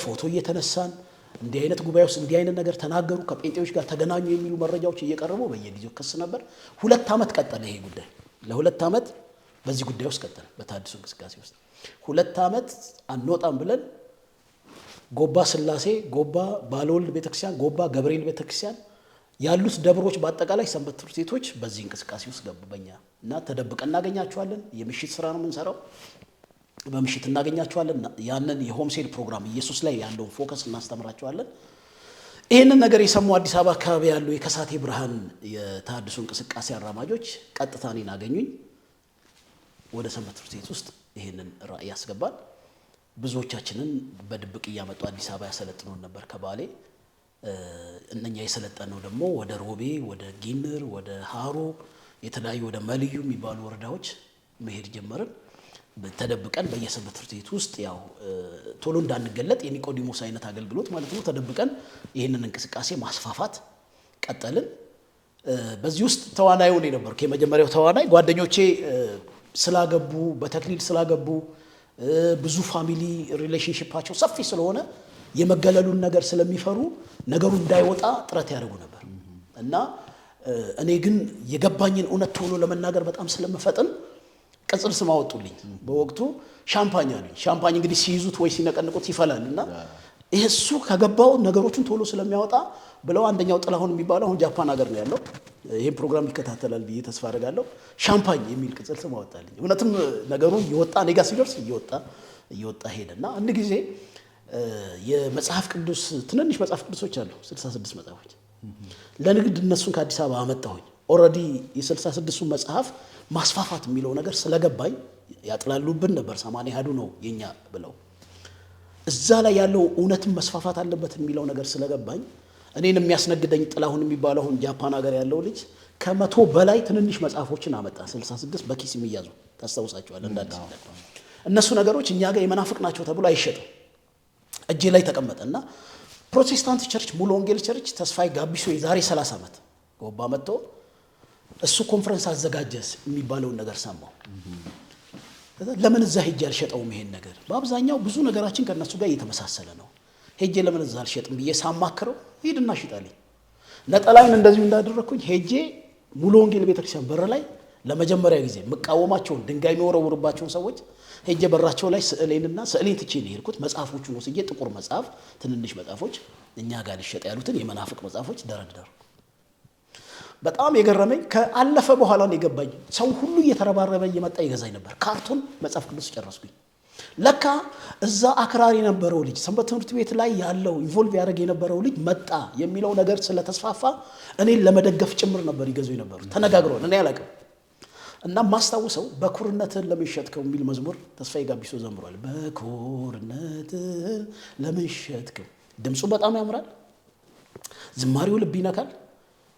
ፎቶ እየተነሳን እንዲህ አይነት ጉባኤ ውስጥ እንዲህ አይነት ነገር ተናገሩ፣ ከጴንጤዎች ጋር ተገናኙ የሚሉ መረጃዎች እየቀረቡ በየጊዜው ክስ ነበር። 2 ዓመት ቀጠለ ይሄ ጉዳይ። ለ2 ዓመት በዚህ ጉዳይ ውስጥ ቀጠለ። በተሐድሶ እንቅስቃሴ ውስጥ 2 ዓመት አንወጣም ብለን ጎባ ስላሴ፣ ጎባ ባለወልድ ቤተክርስቲያን፣ ጎባ ገብርኤል ቤተክርስቲያን ያሉት ደብሮች በአጠቃላይ ሰንበት ትምህርት ቤቶች በዚህ እንቅስቃሴ ውስጥ ገቡ በእኛ እና ተደብቀን እናገኛቸዋለን። የምሽት ስራ ነው የምንሰራው። በምሽት እናገኛቸዋለን። ያንን የሆም ሴል ፕሮግራም ኢየሱስ ላይ ያለውን ፎከስ እናስተምራቸዋለን። ይህንን ነገር የሰሙ አዲስ አበባ አካባቢ ያሉ የከሳቴ ብርሃን የተሐድሶ እንቅስቃሴ አራማጆች ቀጥታ እኔን አገኙኝ። ወደ ሰንበት ትምህርት ቤት ውስጥ ይህንን ራእይ ያስገባል። ብዙዎቻችንን በድብቅ እያመጡ አዲስ አበባ ያሰለጥኑን ነበር ከባሌ። እነኛ የሰለጠነው ደግሞ ወደ ሮቤ፣ ወደ ጊንር፣ ወደ ሃሮ የተለያዩ ወደ መልዩ የሚባሉ ወረዳዎች መሄድ ጀመርን። ተደብቀን በየሰንበት ትምህርት ቤት ውስጥ ያው ቶሎ እንዳንገለጥ የኒቆዲሞስ አይነት አገልግሎት ማለት ነው። ተደብቀን ይህንን እንቅስቃሴ ማስፋፋት ቀጠልን። በዚህ ውስጥ ተዋናይ ሆኜ ነበርኩ። የመጀመሪያው ተዋናይ ጓደኞቼ ስላገቡ በተክሊል ስላገቡ ብዙ ፋሚሊ ሪሌሽንሺፓቸው ሰፊ ስለሆነ የመገለሉን ነገር ስለሚፈሩ ነገሩ እንዳይወጣ ጥረት ያደርጉ ነበር እና እኔ ግን የገባኝን እውነት ቶሎ ለመናገር በጣም ስለምፈጥን ቅጽል ስም አወጡልኝ። በወቅቱ ሻምፓኝ አሉኝ። ሻምፓኝ እንግዲህ ሲይዙት ወይ ሲነቀንቁት ይፈላል እና እሱ ከገባው ነገሮችን ቶሎ ስለሚያወጣ ብለው አንደኛው ጥላሁን የሚባለው አሁን ጃፓን ሀገር ነው ያለው፣ ይሄን ፕሮግራም ይከታተላል ብዬ ተስፋ አደርጋለሁ። ሻምፓኝ የሚል ቅጽል ስም አወጣልኝ። እውነትም ነገሩ እየወጣ እኔ ጋር ሲደርስ እየወጣ ሄደና አንድ ጊዜ የመጽሐፍ ቅዱስ ትንንሽ መጽሐፍ ቅዱሶች አሉ 66 መጽሐፎች ለንግድ እነሱን ከአዲስ አበባ አመጣሁኝ። ኦልሬዲ የ66ቱ መጽሐፍ ማስፋፋት የሚለው ነገር ስለገባኝ ያጥላሉብን ነበር 80 ሀዱ ነው የኛ ብለው እዛ ላይ ያለው እውነትም መስፋፋት አለበት የሚለው ነገር ስለገባኝ እኔን የሚያስነግደኝ ጥላሁን የሚባለው አሁን ጃፓን ሀገር ያለው ልጅ ከ100 በላይ ትንንሽ መጽሐፎችን አመጣ። 66 በኪስ የሚያዙ ታስታውሳቸዋል እንዳዲስ እነሱ ነገሮች እኛ ጋር የመናፍቅ ናቸው ተብሎ አይሸጥም። እጄ ላይ ተቀመጠና ፕሮቴስታንት ቸርች ሙሉ ወንጌል ቸርች ተስፋዬ ጋቢሶ የዛሬ 30 ዓመት ጎባ መጥቶ እሱ ኮንፈረንስ አዘጋጀስ የሚባለውን ነገር ሰማው። ለምን እዛ ሄጄ አልሸጠውም? ይሄን ነገር በአብዛኛው ብዙ ነገራችን ከነሱ ጋር እየተመሳሰለ ነው። ሄጄ ለምን እዛ አልሸጥም ብዬ ሳማክረው ሂድና ሽጣልኝ። ነጠላይን እንደዚሁ እንዳደረኩኝ ሄጄ ሙሉ ወንጌል ቤተክርስቲያን በር ላይ ለመጀመሪያ ጊዜ መቃወማቸውን ድንጋይ የሚወረውሩባቸውን ሰዎች ሄጄ በራቸው ላይ ስዕሌን ትቼ ነው የሄድኩት። መጽሐፎቹን ወስጄ ጥቁር መጽሐፍ ትንንሽ መጽሐፎች እኛ ጋር ሊሸጥ ያሉትን የመናፍቅ መጽሐፎች ደረደሩ። በጣም የገረመኝ ከአለፈ በኋላ ነው የገባኝ። ሰው ሁሉ እየተረባረበ እየመጣ ይገዛኝ ነበር። ካርቶን መጽሐፍ ቅዱስ ጨረስኩኝ። ለካ እዛ አክራሪ የነበረው ልጅ ሰንበት ትምህርት ቤት ላይ ያለው ኢንቮልቭ ያደርግ የነበረው ልጅ መጣ የሚለው ነገር ስለተስፋፋ እኔን ለመደገፍ ጭምር ነበር ይገዙ የነበሩ። ተነጋግረን እኔ አላውቅም እና ማስታውሰው በኩርነትን ለምን ሸጥከው የሚል መዝሙር ተስፋዬ ጋቢሶ ዘምሯል። በኩርነትን ለምን ሸጥከው። ድምፁ በጣም ያምራል፣ ዝማሬው ልብ ይነካል።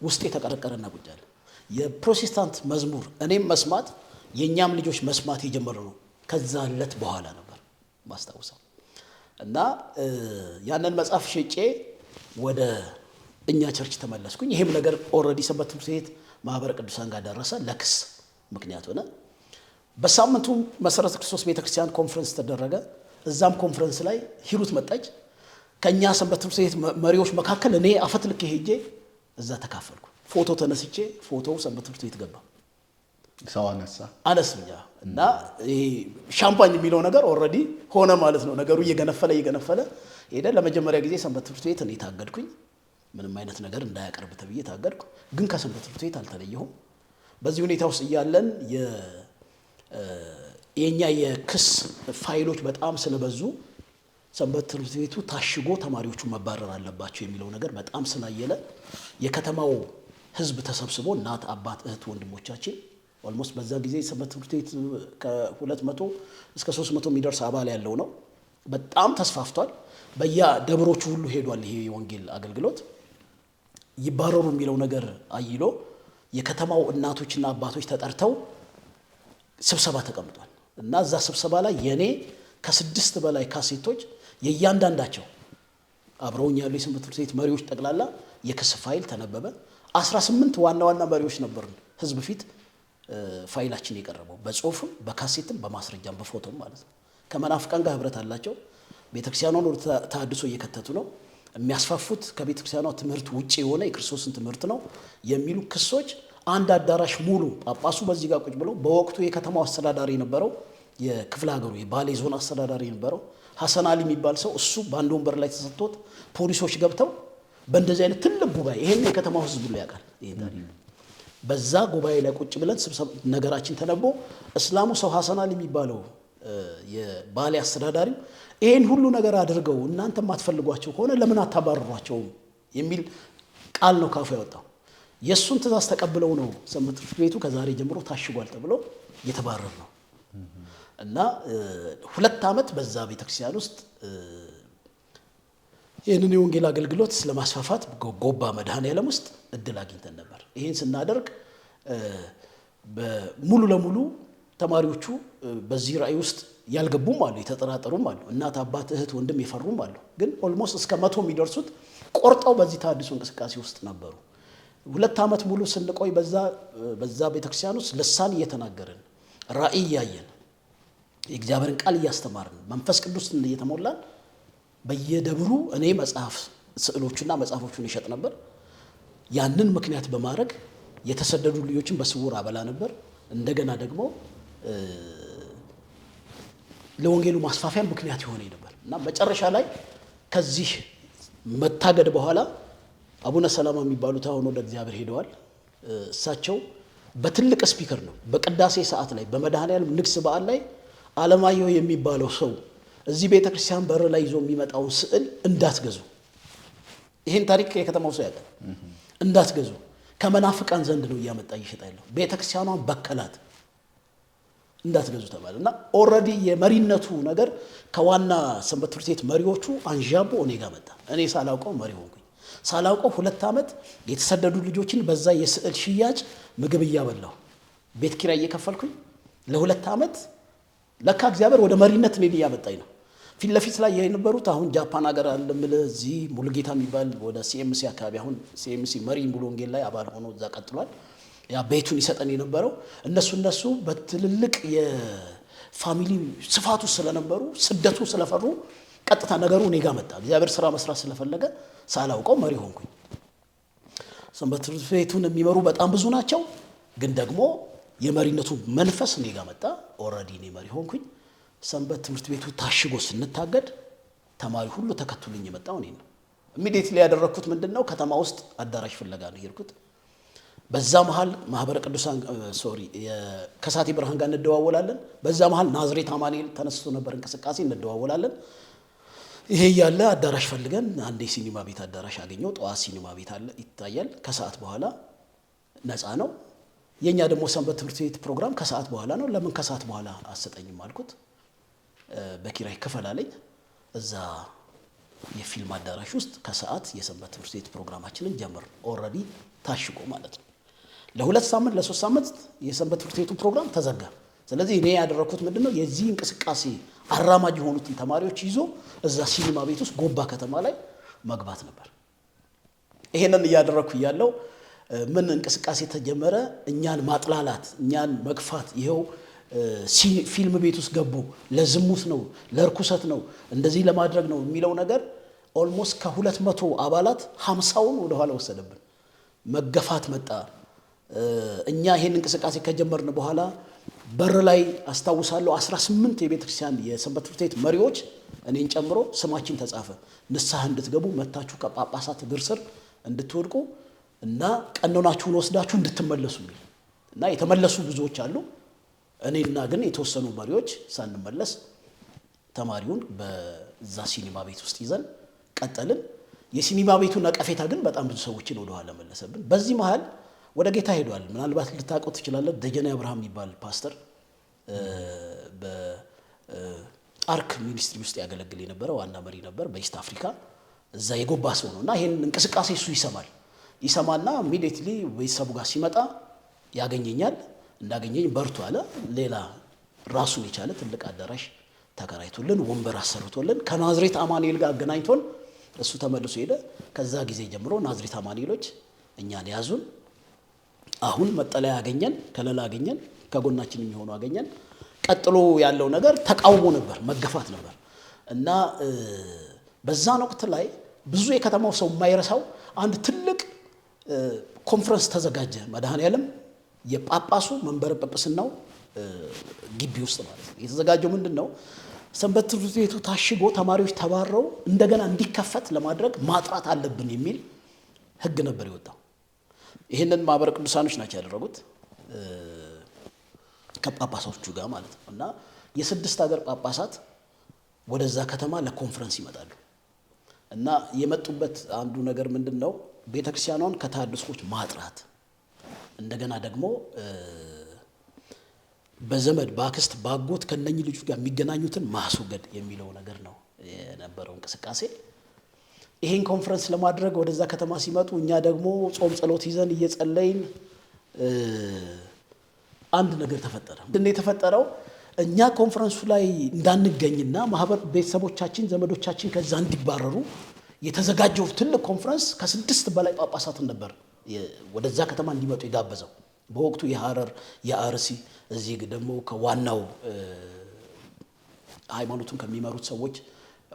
ውስጥ የተቀረቀረና ቁጭ አለ። የፕሮቴስታንት መዝሙር እኔም መስማት የኛም ልጆች መስማት የጀመረው ነው ከዛ ዕለት በኋላ ነበር ማስታውሰው። እና ያንን መጽሐፍ ሸጬ ወደ እኛ ቸርች ተመለስኩኝ። ይሄም ነገር ኦልሬዲ ሰንበት ትምህርት ቤት ማህበረ ቅዱሳን ጋር ደረሰ፣ ለክስ ምክንያት ሆነ። በሳምንቱ መሰረተ ክርስቶስ ቤተክርስቲያን ኮንፈረንስ ተደረገ። እዛም ኮንፈረንስ ላይ ሂሩት መጣች። ከኛ ሰንበት ትምህርት ቤት መሪዎች መካከል እኔ አፈትልክ ሄጄ እዛ ተካፈልኩ። ፎቶ ተነስቼ ፎቶው ሰንበት ትምህርት ቤት ገባ። ሰው አነስኛ እና ሻምፓኝ የሚለው ነገር ኦልሬዲ ሆነ ማለት ነው። ነገሩ እየገነፈለ ሄደ። ለመጀመሪያ ጊዜ ሰንበት ትምህርት ቤት እኔ ታገድኩኝ። ምንም አይነት ነገር እንዳያቀርብ ተብዬ ታገድኩ። ግን ከሰንበት ትምህርት ቤት አልተለየሁም። በዚህ ሁኔታ ውስጥ እያለን የኛ የክስ ፋይሎች በጣም ስለበዙ ሰንበት ትምህርት ቤቱ ታሽጎ ተማሪዎቹ መባረር አለባቸው የሚለው ነገር በጣም ስላየለ የከተማው ህዝብ ተሰብስቦ እናት፣ አባት፣ እህት፣ ወንድሞቻችን ኦልሞስት በዛ ጊዜ ሰንበት ትምህርት ቤት ከ200 እስከ 300 የሚደርስ አባል ያለው ነው። በጣም ተስፋፍቷል። በየደብሮቹ ሁሉ ሄዷል። ይሄ የወንጌል አገልግሎት ይባረሩ የሚለው ነገር አይሎ የከተማው እናቶችና አባቶች ተጠርተው ስብሰባ ተቀምጧል እና እዛ ስብሰባ ላይ የኔ ከ6 በላይ ካሴቶች የእያንዳንዳቸው አብረውኝ ያሉ የሰንበት ትምህርት ቤት መሪዎች ጠቅላላ የክስ ፋይል ተነበበ። 18 ዋና ዋና መሪዎች ነበርን ህዝብ ፊት ፋይላችን የቀረበው በጽሁፍም በካሴትም በማስረጃም በፎቶም ማለት ነው። ከመናፍቃን ጋር ህብረት አላቸው። ቤተክርስቲያኗን ወደ ተሐድሶ እየከተቱ ነው። የሚያስፋፉት ከቤተክርስቲያኗ ትምህርት ውጪ የሆነ የክርስቶስን ትምህርት ነው የሚሉ ክሶች አንድ አዳራሽ ሙሉ ጳጳሱ በዚህ ጋር ቁጭ ብለው በወቅቱ የከተማው አስተዳዳሪ የነበረው የክፍለ ሀገሩ የባሌ ዞን አስተዳዳሪ የነበረው ሐሰን አሊ የሚባል ሰው እሱ በአንድ ወንበር ላይ ተሰጥቶት ፖሊሶች ገብተው በእንደዚህ አይነት ትልቅ ጉባኤ ይሄን የከተማው ህዝብ ሁሉ ያውቃል። ይሄ ታሪክ በዛ ጉባኤ ላይ ቁጭ ብለን ስብሰባ ነገራችን ተነቦ እስላሙ ሰው ሐሰን አሊ የሚባለው የባሌ አስተዳዳሪው ይሄን ሁሉ ነገር አድርገው እናንተ ማትፈልጓቸው ከሆነ ለምን አታባርሯቸውም የሚል ቃል ነው ካፉ ያወጣው። የሱን ትእዛዝ ተቀብለው ነው ሰንበት ትምህርት ቤቱ ከዛሬ ጀምሮ ታሽጓል ተብሎ እየተባረረ ነው እና 2 ዓመት በዛ ቤተክርስቲያን ውስጥ ይህንን የወንጌል አገልግሎት ለማስፋፋት ጎባ መድኃኔዓለም ውስጥ እድል አግኝተን ነበር። ይህን ስናደርግ ሙሉ ለሙሉ ተማሪዎቹ በዚህ ራእይ ውስጥ ያልገቡም አሉ፣ የተጠራጠሩም አሉ፣ እናት፣ አባት፣ እህት፣ ወንድም የፈሩም አሉ። ግን ኦልሞስት እስከ 100 የሚደርሱት ቆርጠው በዚህ ተሐድሶ እንቅስቃሴ ውስጥ ነበሩ። 2 ዓመት ሙሉ ስንቆይ በዛ ቤተክርስቲያን ውስጥ ልሳን እየተናገርን ራእይ እያየን የእግዚአብሔርን ቃል እያስተማርን መንፈስ ቅዱስን እየተሞላን በየደብሩ እኔ መጽሐፍ ስዕሎቹና መጽሐፎቹን ይሸጥ ነበር። ያንን ምክንያት በማድረግ የተሰደዱ ልጆችን በስውር አበላ ነበር። እንደገና ደግሞ ለወንጌሉ ማስፋፊያ ምክንያት ይሆነ ነበር እና መጨረሻ ላይ ከዚህ መታገድ በኋላ አቡነ ሰላማ የሚባሉት አሁን ወደ እግዚአብሔር ሄደዋል። እሳቸው በትልቅ ስፒከር ነው በቅዳሴ ሰዓት ላይ በመድኃኔዓለም ንግስ በዓል ላይ አለማየሁ የሚባለው ሰው እዚህ ቤተክርስቲያን በር ላይ ይዞ የሚመጣውን ስዕል እንዳትገዙ፣ ይሄን ታሪክ የከተማው ሰው ያውቃል፣ እንዳትገዙ ከመናፍቃን ዘንድ ነው እያመጣ ይሸጣ ያለው ቤተክርስቲያኗን በከላት እንዳትገዙ ተባለ እና ኦልሬዲ የመሪነቱ ነገር ከዋና ሰንበት ትምህርት ቤት መሪዎቹ አንዣቦ እኔ ጋር መጣ። እኔ ሳላውቀው መሪ ሆንኩኝ። ሳላውቀው 2 ዓመት የተሰደዱ ልጆችን በዛ የስዕል ሽያጭ ምግብ እያበላሁ ቤት ኪራይ እየከፈልኩኝ ለ2 ዓመት ለካ እግዚአብሔር ወደ መሪነት እኔን እያመጣኝ ነው። ፊት ለፊት ላይ የነበሩት አሁን ጃፓን ሀገር አለ ምለ እዚህ ሙሉጌታ የሚባል ወደ ሲኤምሲ አካባቢ አሁን ሲኤምሲ መሪ ሙሉ ወንጌል ላይ አባል ሆኖ እዛ ቀጥሏል። ያ ቤቱን ይሰጠን የነበረው እነሱ በትልልቅ የፋሚሊ ስፋቱ ስለነበሩ ስደቱ ስለፈሩ ቀጥታ ነገሩ እኔ ጋር መጣ። እግዚአብሔር ስራ መስራት ስለፈለገ ሳላውቀው መሪ ሆንኩኝ። ሰንበት ትምህርት ቤቱን የሚመሩ በጣም ብዙ ናቸው፣ ግን ደግሞ የመሪነቱ መንፈስ እኔ ጋር መጣ። ኦልሬዲ እኔ መሪ ሆንኩኝ። ሰንበት ትምህርት ቤቱ ታሽጎ ስንታገድ ተማሪ ሁሉ ተከትሉኝ የመጣው እኔ ነው። ኢሚዲየትሊ ያደረኩት ምንድነው ከተማ ውስጥ አዳራሽ ፍለጋ ነው የሄድኩት። በዛ መሃል ማህበረ ቅዱሳን ከሳቴ ብርሃን ጋር እንደዋወላለን። በዛ መሃል ናዝሬት አማኑኤል ተነስቶ ነበር እንቅስቃሴ እንደዋወላለን። ይሄ ያለ አዳራሽ ፈልገን አንዴ ሲኒማ ቤት አዳራሽ አገኘው። ጠዋት ሲኒማ ቤት አለ ይታያል፣ ከሰዓት በኋላ ነፃ ነው። የኛ ደግሞ ሰንበት ትምህርት ቤት ፕሮግራም ከሰዓት በኋላ ነው። ለምን ከሰዓት በኋላ አሰጠኝም አልኩት። በኪራይ ክፈል አለኝ። እዛ የፊልም አዳራሽ ውስጥ ከሰዓት የሰንበት ትምህርት ቤት ፕሮግራማችንን ጀመር። ኦልሬዲ ታሽጎ ማለት ነው። ለ2 ሳምንት ለ3 ሳምንት የሰንበት ትምህርት ቤቱ ፕሮግራም ተዘጋ። ስለዚህ እኔ ያደረኩት ምንድነው የዚህ እንቅስቃሴ አራማጅ የሆኑትን ተማሪዎች ይዞ እዛ ሲኒማ ቤት ውስጥ ጎባ ከተማ ላይ መግባት ነበር። ይሄንን እያደረኩ ያለው ምን እንቅስቃሴ ተጀመረ? እኛን ማጥላላት፣ እኛን መግፋት። ይሄው ፊልም ቤት ውስጥ ገቡ፣ ለዝሙት ነው፣ ለርኩሰት ነው፣ እንደዚህ ለማድረግ ነው የሚለው ነገር ኦልሞስት ከ200 አባላት 50ውን ወደ ኋላ ወሰደብን። መገፋት መጣ። እኛ ይሄን እንቅስቃሴ ከጀመርን በኋላ በር ላይ አስታውሳለሁ 18 የቤተ ክርስቲያን የሰንበት ትምህርት ቤት መሪዎች እኔን ጨምሮ ስማችን ተጻፈ። ንስሐ እንድትገቡ መታችሁ ከጳጳሳት እግር ስር እንድትወድቁ እና ቀኖናችሁን ወስዳችሁ እንድትመለሱ የሚል እና የተመለሱ ብዙዎች አሉ። እኔና ግን የተወሰኑ መሪዎች ሳንመለስ ተማሪውን በዛ ሲኒማ ቤት ውስጥ ይዘን ቀጠልን። የሲኒማ ቤቱ ነቀፌታ ግን በጣም ብዙ ሰዎችን ወደ ኋላ መለሰብን። በዚህ መሃል ወደ ጌታ ሄዷል። ምናልባት ልታውቁት ትችላለህ። ደጀኔ አብርሃም የሚባል ፓስተር በአርክ ሚኒስትሪ ውስጥ ያገለግል የነበረ ዋና መሪ ነበር በኢስት አፍሪካ። እዛ የጎባ ሰው ነው እና ይሄን እንቅስቃሴ እሱ ይሰማና ኢሚዲየትሊ ቤተሰቡ ጋር ሲመጣ ያገኘኛል። እንዳገኘኝ በርቱ አለ። ሌላ ራሱን የቻለ ትልቅ አዳራሽ ተከራይቶልን ወንበር አሰርቶልን ከናዝሬት አማኑኤል ጋር አገናኝቶን እሱ ተመልሶ ሄደ። ከዛ ጊዜ ጀምሮ ናዝሬት አማኑኤሎች እኛን ያዙን። አሁን መጠለያ አገኘን፣ ከለላ አገኘን፣ ከጎናችን የሚሆኑ አገኘን። ቀጥሎ ያለው ነገር ተቃውሞ ነበር፣ መገፋት ነበር እና በዛን ወቅት ላይ ብዙ የከተማው ሰው የማይረሳው አንድ ትልቅ ኮንፈረንስ ተዘጋጀ። መድኃኔዓለም የጳጳሱ መንበረ ጵጵስናው ግቢ ውስጥ ማለት ነው። የተዘጋጀው ምንድነው? ሰንበት ትምህርት ቤቱ ታሽጎ ተማሪዎች ተባረው እንደገና እንዲከፈት ለማድረግ ማጥራት አለብን የሚል ህግ ነበር የወጣው። ይሄንን ማህበረ ቅዱሳኖች ናቸው ያደረጉት ከጳጳሳዎቹ ጋር ማለት ነው። እና የ6 ሀገር ጳጳሳት ወደዛ ከተማ ለኮንፈረንስ ይመጣሉ። እና የመጡበት አንዱ ነገር ምንድነው? ቤተክርስቲያኗን ከተሐድሶች ማጥራት፣ እንደገና ደግሞ በዘመድ ባክስት ባጎት ከነኚህ ልጆች ጋር የሚገናኙትን ማስወገድ የሚለው ነገር ነው የነበረው እንቅስቃሴ። ይሄን ኮንፈረንስ ለማድረግ ወደዛ ከተማ ሲመጡ እኛ ደግሞ ጾም ጸሎት ይዘን እየጸለይን አንድ ነገር ተፈጠረ። ምንድነው የተፈጠረው? እኛ ኮንፈረንሱ ላይ እንዳንገኝና ማህበር ቤተሰቦቻችን ዘመዶቻችን ከዛ እንዲባረሩ የተዘጋጀው ትልቅ ኮንፈረንስ ከ6 በላይ ጳጳሳትን ነበር ወደዛ ከተማ እንዲመጡ የጋበዘው። በወቅቱ የሐረር የአርሲ እዚህ ደግሞ ከዋናው ሃይማኖቱን ከሚመሩት ሰዎች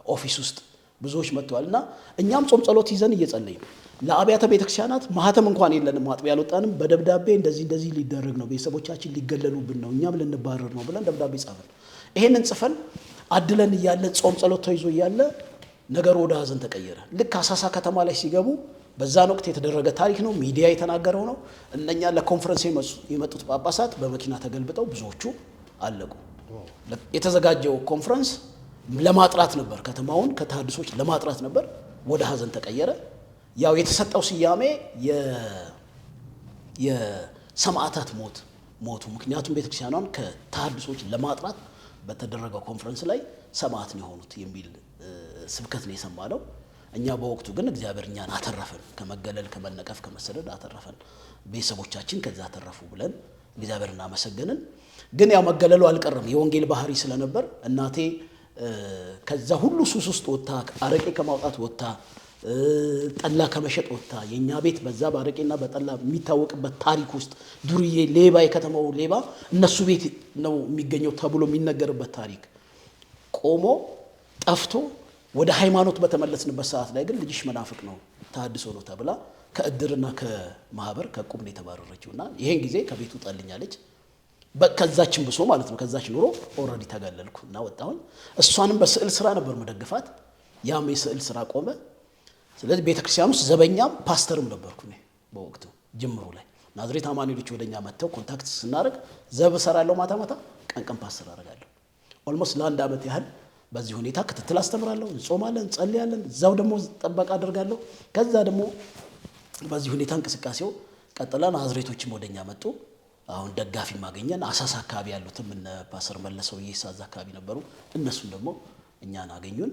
ኦፊስ ውስጥ ብዙዎች መጥተዋልና እኛም ጾም ጸሎት ይዘን እየጸለይን ለአብያተ ቤተክርስቲያናት ማህተም እንኳን የለንም፣ ማጥቢያ ያልወጣንም። በደብዳቤ እንደዚህ ሊደረግ ነው፣ ቤተሰቦቻችን ሊገለሉብን ነው፣ እኛም ልንባረር ነው ብለን ደብዳቤ ጻፈን። ይሄንን ጽፈን አድለን እያለ ጾም ጸሎት ተይዞ እያለ ነገሩ ወደ ሀዘን ተቀየረ። ልክ አሳሳ ከተማ ላይ ሲገቡ በዛን ወቅት የተደረገ ታሪክ ነው፣ ሚዲያ የተናገረው ነው። እነኛ ለኮንፈረንስ የመጡት ጳጳሳት በመኪና ተገልብጠው ብዙዎቹ አለቁ። የተዘጋጀው ኮንፈረንስ ለማጥራት ነበር፣ ከተማውን ከተሐድሶች ለማጥራት ነበር። ወደ ሀዘን ተቀየረ። ያው የተሰጠው ስያሜ የሰማዕታት ሞቱ። ምክንያቱም ቤተክርስቲያኗን ከተሐድሶች ለማጥራት በተደረገው ኮንፈረንስ ላይ ሰማዕት ነው የሆኑት የሚል ስብከት ነው የሰማነው። እኛ በወቅቱ ግን እግዚአብሔር እኛን አተረፈን፣ ከመገለል ከመነቀፍ ከመሰደድ አተረፈን፣ ቤተሰቦቻችን ከዛ አተረፉ ብለን እግዚአብሔር እናመሰገንን። ግን ያው መገለሉ አልቀረም፣ የወንጌል ባህሪ ስለነበር እናቴ ከዛ ሁሉ ሱስ ውስጥ ወጥታ፣ አረቄ ከማውጣት ወጥታ፣ ጠላ ከመሸጥ ወጥታ፣ የኛ ቤት በዛ በአረቄና በጠላ የሚታወቅበት ታሪክ ውስጥ ዱርዬ ሌባ፣ የከተማው ሌባ እነሱ ቤት ነው የሚገኘው ተብሎ የሚነገርበት ታሪክ ቆሞ ጠፍቶ ወደ ሃይማኖት በተመለስንበት ሰዓት ላይ ግን ልጅሽ መናፍቅ ነው ተሐድሶ ነው ተብላ ከእድርና ከማህበር ከቁም ነው የተባረረችውና ይሄን ጊዜ ከቤቱ ጠልኛለች። ከዛችን ብሶ ማለት ነው ከዛች ኑሮ ኦልሬዲ ተገለልኩና ወጣሁኝ። እሷንም በስዕል ስራ ነበር መደግፋት። ያም የስዕል ስራ ቆመ። ስለዚህ ቤተክርስቲያን ውስጥ ዘበኛም ፓስተርም ነበርኩ እኔ በወቅቱ ጅምሩ ላይ። ናዝሬት አማኑኤሎች ወደኛ መጥተው ኮንታክት ስናደርግ ዘብ እሰራለሁ፣ ማታ ቀን ፓስተር አደርጋለሁ። ኦልሞስት ለ1 ዓመት ያህል በዚህ ሁኔታ ክትትል አስተምራለሁ፣ እንጾማለን፣ እንጸልያለን፣ እዛው ደግሞ ጥበቃ አደርጋለሁ። ከዛ ደግሞ በዚህ ሁኔታ እንቅስቃሴው ቀጥላ ናዝሬቶችም ወደኛ መጡ። አሁን ደጋፊ ማገኘን። አሳሳ አካባቢ ያሉትም እነ ፓስተር መለሰው ይሳዛ አካባቢ ነበሩ። እነሱም ደግሞ እኛን አገኙን።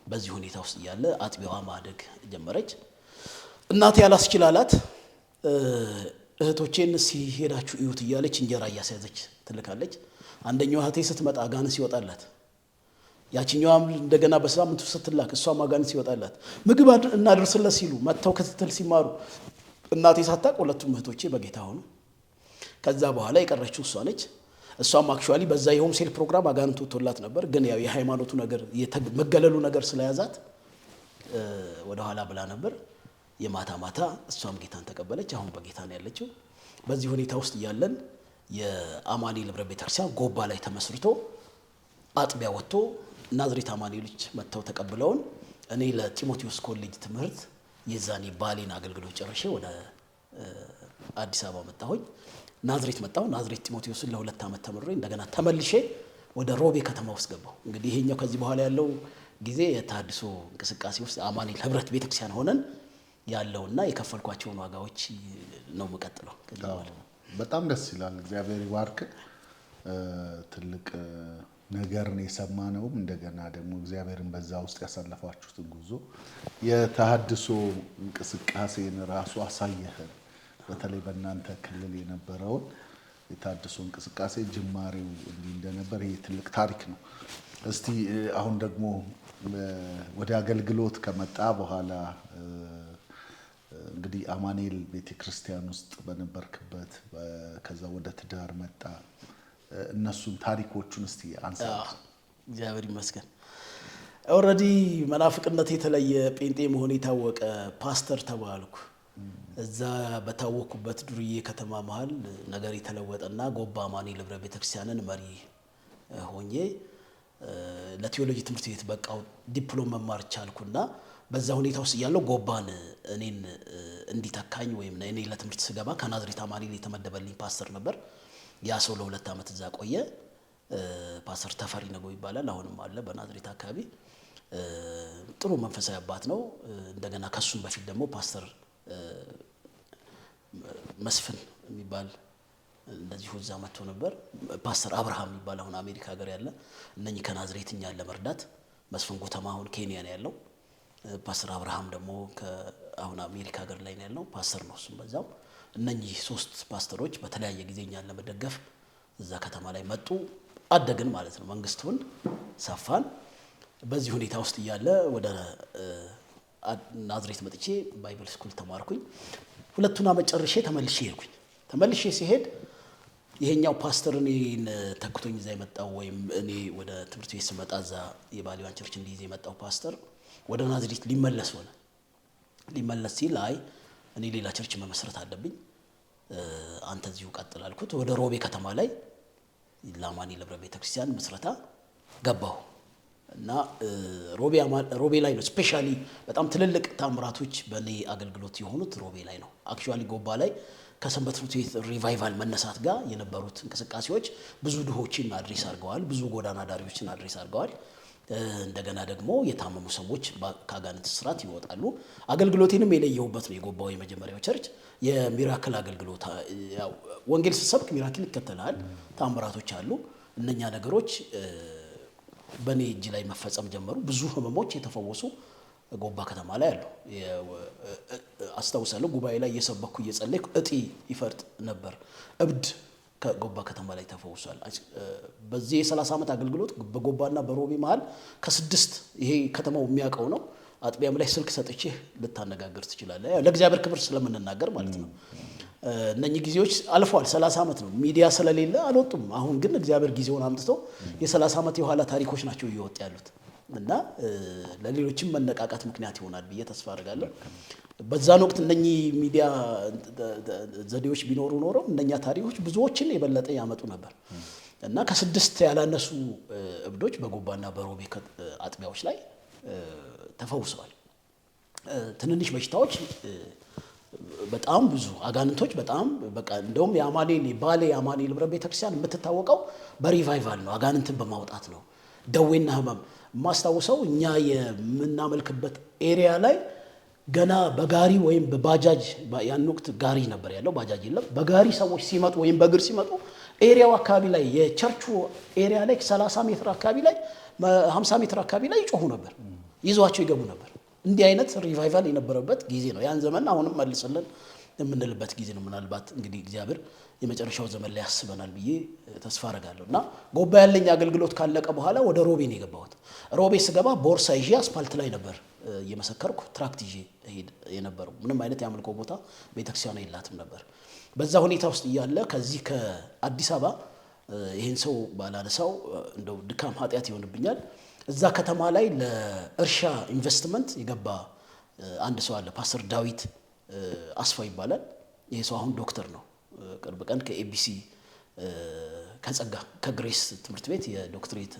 በዚህ ሁኔታ ውስጥ ያለ አጥቢያዋ ማደግ ጀመረች። እናቴ ያላስችላላት እህቶቼን ሲሄዳችሁ እዩት እያለች እንጀራ እያስያዘች ትልካለች። አንደኛው እህቴ ስትመጣ ጋን ሲወጣላት ያቺኛዋም እንደገና በሳምንቱ ስትላክ እሷም አጋንንት ሲወጣላት ምግብ እናደርስለት ሲሉ መጥተው ክትትል ሲማሩ እናቴ ሳታውቅ ሁለቱም እህቶቼ በጌታ ሆኑ። ከዛ በኋላ የቀረችው እሷ ነች። እሷም አክቹአሊ በዛ የሆም ሴል ፕሮግራም አጋንንቱ ወጥቶላት ነበር፣ ግን ያው የሃይማኖቱ ነገር መገለሉ ነገር ስለያዛት ወደ ኋላ ብላ ነበር። የማታ ማታ እሷም ጌታን ተቀበለች። አሁን በጌታ ነው ያለችው። በዚህ ሁኔታ ውስጥ እያለን የአማኑኤል ህብረት ቤተክርስቲያን ጎባ ላይ ተመስርቶ አጥቢያ ወጥቶ ናዝሬት አማኑኤሎች መጥተው ተቀብለውን እኔ ለጢሞቴዎስ ኮሌጅ ትምህርት የዛኔ ባሌን አገልግሎት ጨርሼ ወደ አዲስ አበባ መጣሁኝ። ናዝሬት መጣሁ። ናዝሬት ጢሞቴዎስን ለ2 ዓመት ተምሬ እንደገና ተመልሼ ወደ ሮቤ ከተማ ውስጥ ገባሁ። እንግዲህ ይሄኛው ከዚህ በኋላ ያለው ጊዜ የተሐድሶ እንቅስቃሴ ውስጥ አማኑኤል ህብረት ቤተክርስቲያን ሆነን ያለውና የከፈልኳቸውን ዋጋዎች ነው መቀጥለው። በጣም ደስ ይላል። እግዚአብሔር ይባርክ። ትልቅ ነገር ነው የሰማነው። እንደገና ደግሞ እግዚአብሔርን በዛ ውስጥ ያሳለፋችሁትን ጉዞ የተሐድሶ እንቅስቃሴን ራሱ አሳየህን። በተለይ በእናንተ ክልል የነበረውን የተሐድሶ እንቅስቃሴ ጅማሬው እንዲህ እንደነበር ይሄ ትልቅ ታሪክ ነው። እስቲ አሁን ደግሞ ወደ አገልግሎት ከመጣ በኋላ እንግዲህ አማኑኤል ቤተክርስቲያን ውስጥ በነበርክበት ከዛ ወደ ትዳር መጣ። እነሱን ታሪኮቹን እስቲ አንሳ። እግዚአብሔር ይመስገን። ኦልሬዲ መናፍቅነት የተለየ ጴንጤ መሆን የታወቀ ፓስተር ተባልኩ። እዛ በታወኩበት ዱርዬ ከተማ መሃል ነገር የተለወጠና ጎባ አማኑኤል ህብረት ቤተክርስቲያንን መሪ ሆኜ ለቴዎሎጂ ትምህርት ቤት በቃው ዲፕሎም መማር ቻልኩና በዛ ሁኔታ ውስጥ ያለው ጎባን እኔን እንዲተካኝ ወይም እኔ ለትምህርት ስገባ ከናዝሬት አማኑኤል የተመደበልኝ ፓስተር ነበር። ያ ሰው ለ2 ዓመት እዛ ቆየ። ፓስተር ተፈሪ ነገው ይባላል። አሁንም አለ በናዝሬት አካባቢ። ጥሩ መንፈሳዊ አባት ነው። እንደገና ከሱም በፊት ደግሞ ፓስተር መስፍን የሚባል እንደዚህ እዛ መጥቶ ነበር። ፓስተር አብርሃም የሚባል አሁን አሜሪካ ሀገር ያለ እነኚህ ከናዝሬት እኛን ለመርዳት መስፍን ጎተማ አሁን ኬንያ ነው ያለው። ፓስተር አብርሃም ደግሞ አሁን አሜሪካ ሀገር ላይ ነው ያለው ፓስተር ነው እሱም በዛው። እነኚህ 3 ፓስተሮች በተለያየ ጊዜ እኛን ለመደገፍ እዛ ከተማ ላይ መጡ። አደግን ማለት ነው። መንግስቱን ሰፋን። በዚህ ሁኔታ ውስጥ እያለ ወደ ናዝሬት መጥቼ ባይብል ስኩል ተማርኩኝ። 2 ዓመት ጨርሼ ተመልሼ ሄድኩኝ። ተመልሼ ሲሄድ ይሄኛው ፓስተር እኔን ተክቶኝ እዛ የመጣው ወይም እኔ ወደ ትምህርት ቤት ስመጣ እዛ የባሊዋን ቸርች እንዲይዝ የመጣው ፓስተር ወደ ናዝሬት ሊመለስ ሆነ። ሊመለስ ሲል አይ እኔ ሌላ ቸርች መመስረት አለብኝ፣ አንተ እዚሁ ቀጥል አልኩት። ወደ ሮቤ ከተማ ላይ ለአማኑኤል ህብረት ቤተክርስቲያን መስረታ ገባሁ እና ሮቤ ላይ ነው ስፔሻሊ በጣም ትልልቅ ታምራቶች በኔ አገልግሎት የሆኑት ሮቤ ላይ ነው። አክቹአሊ ጎባ ላይ ከሰንበት ትምህርት ቤት ሪቫይቫል መነሳት ጋር የነበሩት እንቅስቃሴዎች ብዙ ድሆችን አድሬስ አድርገዋል፣ ብዙ ጎዳና ዳሪዎችን አድሬስ አድርገዋል። እንደገና ደግሞ የታመሙ ሰዎች ከአጋንንት ስራት ይወጣሉ። አገልግሎቴንም የለየሁበት ነው። የጎባው የመጀመሪያው ቸርች የሚራክል አገልግሎት ያው ወንጌል ሲሰብክ ሚራክል ይከተላል፣ ታምራቶች አሉ። እነኛ ነገሮች በኔ እጅ ላይ መፈጸም ጀመሩ። ብዙ ህመሞች የተፈወሱ ጎባ ከተማ ላይ አሉ። አስተውሳለሁ ጉባኤ ላይ እየሰበኩ እየጸለይኩ እጢ ይፈርጥ ነበር። እብድ ከጎባ ከተማ ላይ ተፈውሷል። በዚህ የ30 ዓመት አገልግሎት በጎባና በሮቤ መሃል ከ6 ይሄ ከተማው የሚያውቀው ነው። አጥቢያም ላይ ስልክ ሰጥቼ ልታነጋግር ትችላለህ። ለእግዚአብሔር ክብር ስለምንናገር ማለት ነው። እነኚህ ጊዜዎች አልፈዋል። 30 ዓመት ነው። ሚዲያ ስለሌለ አልወጡም። አሁን ግን እግዚአብሔር ጊዜውን አምጥቶ የ30 ዓመት የኋላ ታሪኮች ናቸው እየወጡ ያሉት እና ለሌሎችም መነቃቃት ምክንያት ይሆናል ብዬ ተስፋ አደርጋለሁ። በዛን ወቅት እነኚህ ሚዲያ ዘዴዎች ቢኖሩ ኖሮ እነኛ ታሪኮች ብዙዎችን የበለጠ ያመጡ ነበር እና ከ6 ያላነሱ እብዶች በጎባና በሮቤ አጥቢያዎች ላይ ተፈውሰዋል። ትንንሽ በሽታዎች በጣም ብዙ አጋንንቶች በጣም በቃ እንደውም የአማኑኤል ባሌ የአማኑኤል ህብረት ቤተክርስቲያን የምትታወቀው በሪቫይቫል ነው፣ አጋንንትን በማውጣት ነው። ደዌና ህመም ማስታወሰው እኛ የምናመልክበት ኤሪያ ላይ ገና በጋሪ ወይም በባጃጅ ያን ወቅት ጋሪ ነበር ያለው፣ ባጃጅ የለም። በጋሪ ሰዎች ሲመጡ ወይም በእግር ሲመጡ ኤሪያው አካባቢ ላይ የቸርቹ ኤሪያ ላይ 30 ሜትር አካባቢ ላይ 50 ሜትር አካባቢ ላይ ይጮሁ ነበር፣ ይዟቸው ይገቡ ነበር። እንዲህ አይነት ሪቫይቫል የነበረበት ጊዜ ነው ያን ዘመን። አሁንም መልስልን የምንልበት ጊዜ ነው። ምናልባት እንግዲህ እግዚአብሔር የመጨረሻው ዘመን ላይ ያስበናል ብዬ ተስፋ አደርጋለሁ። እና ጎባ ያለኝ አገልግሎት ካለቀ በኋላ ወደ ሮቤ ነው የገባሁት። ሮቤ ስገባ ቦርሳ ይዤ አስፓልት ላይ ነበር እየመሰከርኩ ትራክት ይዤ ሄድ የነበረው። ምንም አይነት የአምልኮ ቦታ ቤተክርስቲያን የላትም ነበር። በዛ ሁኔታ ውስጥ እያለ ከዚህ ከአዲስ አበባ ይህን ሰው ባላነሳው እንደው ድካም ኃጢአት ይሆንብኛል። እዛ ከተማ ላይ ለእርሻ ኢንቨስትመንት የገባ አንድ ሰው አለ። ፓስተር ዳዊት አስፋው ይባላል። ይሄ ሰው አሁን ዶክተር ነው። ቅርብ ቀን ከኤቢሲ ከጸጋ ከግሬስ ትምህርት ቤት የዶክትሬት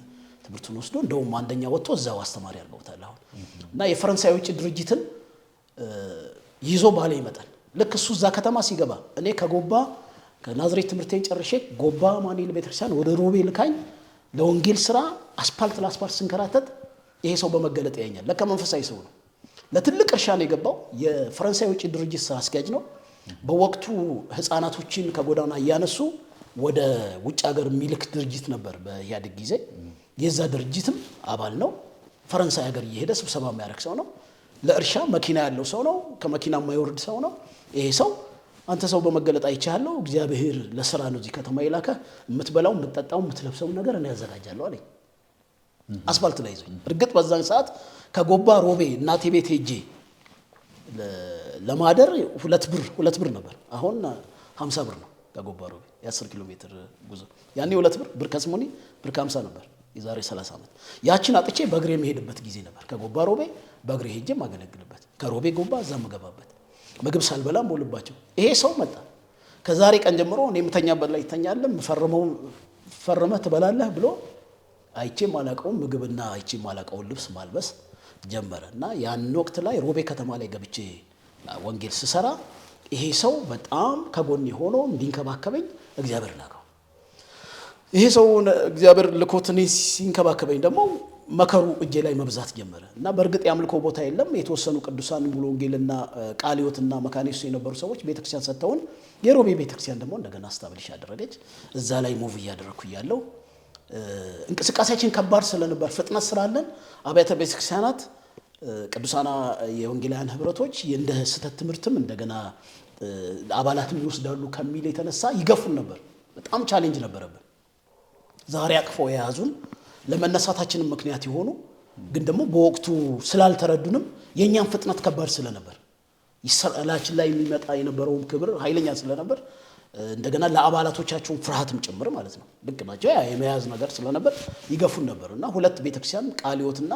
ትምህርቱን ወስዶ እንደውም አንደኛ ወጥቶ እዛው አስተማሪ አድርገውታል አሁን። እና የፈረንሳይ ውጭ ድርጅትን ይዞ ባለ ይመጣል። ልክ እሱ እዛ ከተማ ሲገባ እኔ ከጎባ ከናዝሬት ትምህርቴን ጨርሼ ጎባ አማኑኤል ቤተክርስቲያን ወደ ሮቤ ልካኝ ለወንጌል ስራ አስፓልት ለአስፓልት ስንከራተት ይሄ ሰው በመገለጥ ያኛል። ለካ መንፈሳዊ ሰው ነው። ለትልቅ እርሻ ነው የገባው። የፈረንሳይ ውጭ ድርጅት ስራ አስኪያጅ ነው። በወቅቱ ህፃናቶችን ከጎዳና እያነሱ ወደ ውጭ ሀገር የሚልክ ድርጅት ነበር በኢህአዴግ ጊዜ። የዛ ድርጅትም አባል ነው። ፈረንሳይ ሀገር እየሄደ ስብሰባ የሚያደርግ ሰው ነው። ለእርሻ መኪና ያለው ሰው ነው። ከመኪና የማይወርድ ሰው ነው። ይሄ ሰው አንተ ሰው በመገለጥ አይቻለሁ፣ እግዚአብሔር ለስራ ነው እዚህ ከተማ የላከ፣ የምትበላው የምትጠጣው የምትለብሰው ነገር እኔ ያዘጋጃለሁ አለኝ። አስፋልት ላይ ይዞኝ። እርግጥ በዛን ሰዓት ከጎባ ሮቤ እናቴ ቤት ሄጄ ለማደር ሁለት ብር ነበር። አሁን 50 ብር ነው። ከጎባ ሮቤ የ10 ኪሎ ሜትር ጉዞ። ያኔ 2 ብር ከስሞኒ ብር ከ50 ነበር። የዛሬ 30 ዓመት ያችን አጥቼ በእግሬ የምሄድበት ጊዜ ነበር። ከጎባ ሮቤ በእግሬ ሄጄ ማገለግልበት፣ ከሮቤ ጎባ እዛ መገባበት፣ ምግብ ሳልበላ ሞልባቸው። ይሄ ሰው መጣ። ከዛሬ ቀን ጀምሮ እኔ የምተኛበት ላይ ይተኛል፣ ፈርመህ ትበላለህ ብሎ አይቼ ማላቀውን ምግብና አይቼ ማላቀውን ልብስ ማልበስ ጀመረ። እና ያን ወቅት ላይ ሮቤ ከተማ ላይ ገብቼ ወንጌል ስሰራ ይሄ ሰው በጣም ከጎኔ ሆኖ እንዲንከባከበኝ እግዚአብሔር ላከው። ይሄ ሰው እግዚአብሔር ልኮት እኔ ሲንከባከበኝ ደግሞ መከሩ እጄ ላይ መብዛት ጀመረ። እና በእርግጥ ያምልኮ ቦታ የለም። የተወሰኑ ቅዱሳን ሙሉ ወንጌልና ቃለ ሕይወትና መካነ ኢየሱስ የነበሩ ሰዎች ቤተክርስቲያን ሰጥተውን የሮቤ ቤተክርስቲያን ደግሞ እንደገና አስታብሊሽ አደረገች። እዛ ላይ ሙቭ እያደረኩ እያለሁ እንቅስቃሴያችን ከባድ ስለነበር ፍጥነት ስላለን አብያተ ቤተክርስቲያናት ቅዱሳና የወንጌላውያን ህብረቶች እንደ ስህተት ትምህርትም እንደገና አባላትም ይወስዳሉ ከሚል የተነሳ ይገፉን ነበር። በጣም ቻሌንጅ ነበረብን። ዛሬ አቅፈው የያዙን ለመነሳታችንም ምክንያት የሆኑ ግን ደግሞ በወቅቱ ስላልተረዱንም የኛን ፍጥነት ከባድ ስለነበር ይሰላችን ላይ የሚመጣ የነበረው ክብር ኃይለኛ ስለነበር እንደገና ለአባላቶቻቸው ፍርሃትም ጭምር ማለት ነው። ልክ ናቸው ያ የመያዝ ነገር ስለነበር ይገፉን ነበር። እና ሁለት ቤተክርስቲያን ቃለ ሕይወትና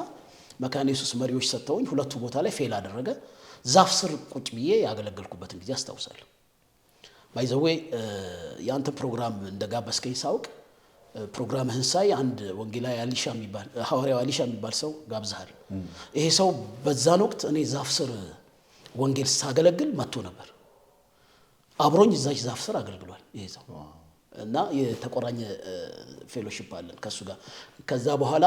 መካነ ኢየሱስ መሪዎች ሰጥተውኝ ሁለቱ ቦታ ላይ ፌል አደረገ። ዛፍ ስር ቁጭ ብዬ ያገለገልኩበትን ጊዜ አስታውሳለሁ። ባይዘዌ ያንተ ፕሮግራም እንደጋበስከኝ ሳውቅ ፕሮግራምህን ሳይ አንድ ወንጌላዊ አሊሻ የሚባል ሐዋርያው አሊሻ የሚባል ሰው ጋብዛል። ይሄ ሰው በዛን ወቅት እኔ ዛፍ ስር ወንጌል ሳገለግል መጥቶ ነበር። አብሮኝ እዛች ዛፍ ስር አገልግሏል ይሄ ሰው። እና የተቆራኘ ፌሎሺፕ አለን ከሱ ጋር። ከዛ በኋላ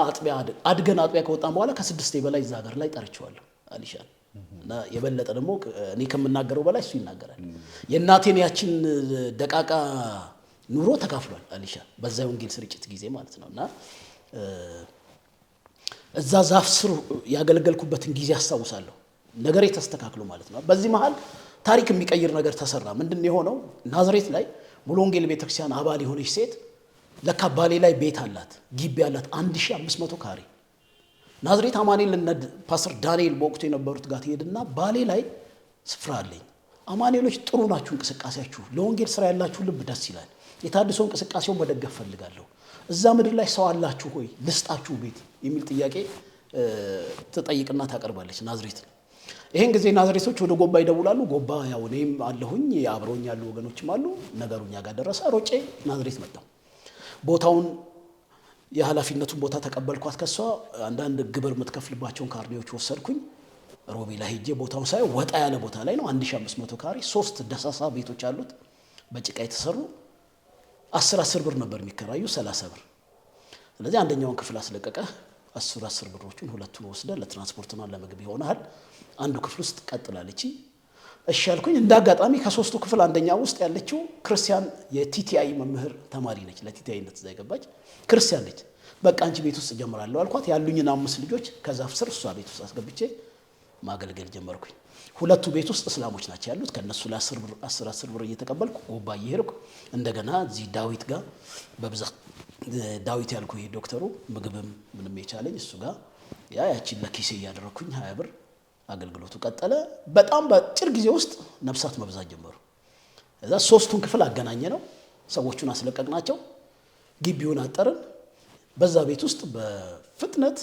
አጥቢያ ከወጣን በኋላ ከ6 በላይ እዛ ሀገር ላይ ጠርቼዋለሁ አሊሻን። እና የበለጠ ደግሞ እኔ ከምናገረው በላይ እሱ ይናገራል። የእናቴን ያችን ደቃቃ ኑሮ ተካፍሏል አሊሻ በዛ ወንጌል ስርጭት ጊዜ ማለት ነው። እና እዛ ዛፍ ስር ያገለገልኩበትን ጊዜ አስታውሳለሁ። ነገሬ ተስተካክሎ ማለት ነው። በዚህ መሃል ታሪክ የሚቀይር ነገር ተሰራ። ምንድነው የሆነው? ናዝሬት ላይ ሙሉ ወንጌል ቤተክርስቲያን አባል የሆነች ሴት ለካ ባሌ ላይ ቤት አላት፣ ግቢ አላት 1500 ካሬ። ናዝሬት አማኑኤል እና ፓስተር ዳንኤል በወቅቱ የነበሩት ጋር ትሄድና ባሌ ላይ ስፍራ አለኝ፣ አማኑኤሎች ጥሩ ናችሁ፣ እንቅስቃሴያችሁ ለወንጌል ስራ ያላችሁ ልብ ደስ ይላል፣ የታድሶ እንቅስቃሴውን መደገፍ ፈልጋለሁ፣ እዛ ምድር ላይ ሰው አላችሁ ሆይ ልስጣችሁ ቤት የሚል ጥያቄ ትጠይቅና ታቀርባለች ናዝሬት። ይሄን ጊዜ ናዝሬቶች ወደ ጎባ ይደውላሉ። ጎባ ያው እኔም አለሁኝ አብሮኝ ያሉ ወገኖችም አሉ። ነገሩኛ ጋር ደረሰ። ሮጬ ናዝሬት መጣሁ። ቦታውን የኃላፊነቱን ቦታ ተቀበልኳት ከሷ። አንዳንድ ግብር የምትከፍልባቸውን ካርኔዎች ወሰድኩኝ። ሮቤ ላይ ሄጄ ቦታውን ሳይ ወጣ ያለ ቦታ ላይ ነው። 1500 ካሬ 3 ደሳሳ ቤቶች አሉት በጭቃ የተሰሩ 10 ብር ነበር የሚከራዩ 30 ብር። ስለዚህ አንደኛውን ክፍል አስለቀቀ። 10 ብሮቹን ሁለቱን ወስደ ለትራንስፖርትና ለምግብ ይሆናል። አንዱ ክፍል ውስጥ ቀጥላለች። እሺ አልኩኝ። እንዳጋጣሚ ከ3ቱ ክፍል አንደኛው ውስጥ ያለችው ክርስቲያን የቲቲአይ መምህር ተማሪ ነች። ለቲቲአይነት እዛ ገባች። ክርስቲያን ነች። በቃ አንቺ ቤት ውስጥ ጀምራለሁ አልኳት። ያሉኝና 5 ልጆች ከዛፍ ስር እሷ ቤት ውስጥ አስገብቼ ማገልገል ጀመርኩኝ። ሁለቱ ቤት ውስጥ እስላሞች ናቸው ያሉት። ከነሱ ላይ 10 ብር እየተቀበልኩ ጎባ እየሄድኩ እንደገና እዚህ ዳዊት ጋር በብዛት ዳዊት ያልኩ ይሄ ዶክተሩ ምግብም ምንም የቻለኝ እሱ ጋር ያቺን ለኪሴ እያደረኩኝ 20 ብር አገልግሎቱ ቀጠለ። በጣም በአጭር ጊዜ ውስጥ ነፍሳት መብዛት ጀመሩ። እዛ 3ቱን ክፍል አገናኘ ነው። ሰዎቹን አስለቀቅናቸው። ግቢውን አጠርን። በዛ ቤት ውስጥ በፍጥነት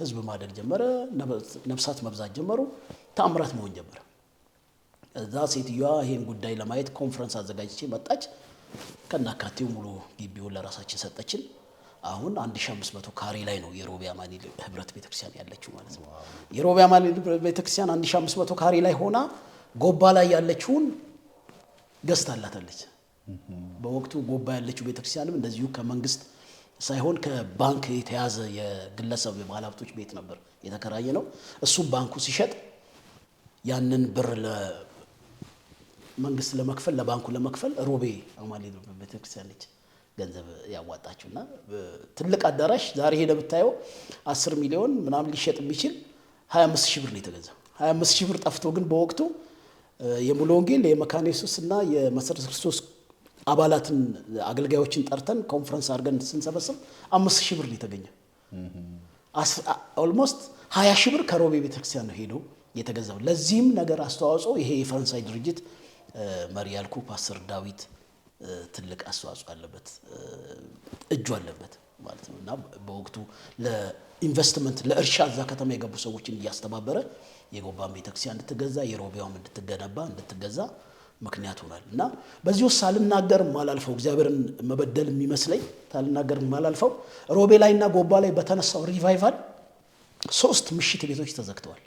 ህዝብ ማደግ ጀመረ። ነፍሳት መብዛት ጀመሩ። ተአምራት መሆን ጀመረ። እዛ ሴትዮዋ ይሄን ጉዳይ ለማየት ኮንፈረንስ አዘጋጅቼ መጣች። ከናካቴው ሙሉ ግቢውን ለራሳችን ሰጠችን። አሁን 1500 ካሬ ላይ ነው የሮቤ አማኑኤል ህብረት ቤተክርስቲያን ያለችው ማለት ነው። የሮቤ አማኑኤል ቤተክርስቲያን 1500 ካሬ ላይ ሆና ጎባ ላይ ያለችውን ገዝታላታለች። በወቅቱ ጎባ ያለችው ቤተክርስቲያንም እንደዚሁ ከመንግስት ሳይሆን ከባንክ የተያዘ የግለሰብ ባለሀብቶች ቤት ነበር የተከራየ ነው። እሱ ባንኩ ሲሸጥ ያንን ብር ለመንግስት ለመክፈል ለባንኩ ለመክፈል ሮቤ አማኑኤል ቤተክርስቲያን ነች ገንዘብ ያዋጣችውና ትልቅ አዳራሽ ዛሬ ሄደ ብታየው 10 ሚሊዮን ምናምን ሊሸጥ የሚችል 25000 ብር ነው የተገዛው። 25000 ብር ጠፍቶ ግን በወቅቱ የሙሉ ወንጌል የመካነ ኢየሱስና የመሰረተ ክርስቶስ አባላትን አገልጋዮችን ጠርተን ኮንፈረንስ አድርገን ስንሰበስብ 5000 ብር ነው የተገኘው። ኦልሞስት 20000 ብር ከሮቤ ቤተክርስቲያን ነው ሄዶ የተገዛው። ለዚህም ነገር አስተዋጽኦ ይሄ የፈረንሳይ ድርጅት መሪ ያልኩ ፓስተር ዳዊት ትልቅ አስተዋጽኦ አለበት፣ እጁ አለበት ማለት ነውና በወቅቱ ለኢንቨስትመንት ለእርሻ እዛ ከተማ የገቡ ሰዎችን እያስተባበረ የጎባን ቤተክርስቲያን እንድትገዛ የሮቤዋም እንድትገዛ ምክንያት ሆኗል። እና በዚህ ውስጥ ሳልናገር ማላልፈው እግዚአብሔርን መበደል የሚመስለኝ ሳልናገር ማላልፈው ሮቤ ላይና ጎባ ላይ በተነሳው ሪቫይቫል 3 ምሽት ቤቶች ተዘግተዋል።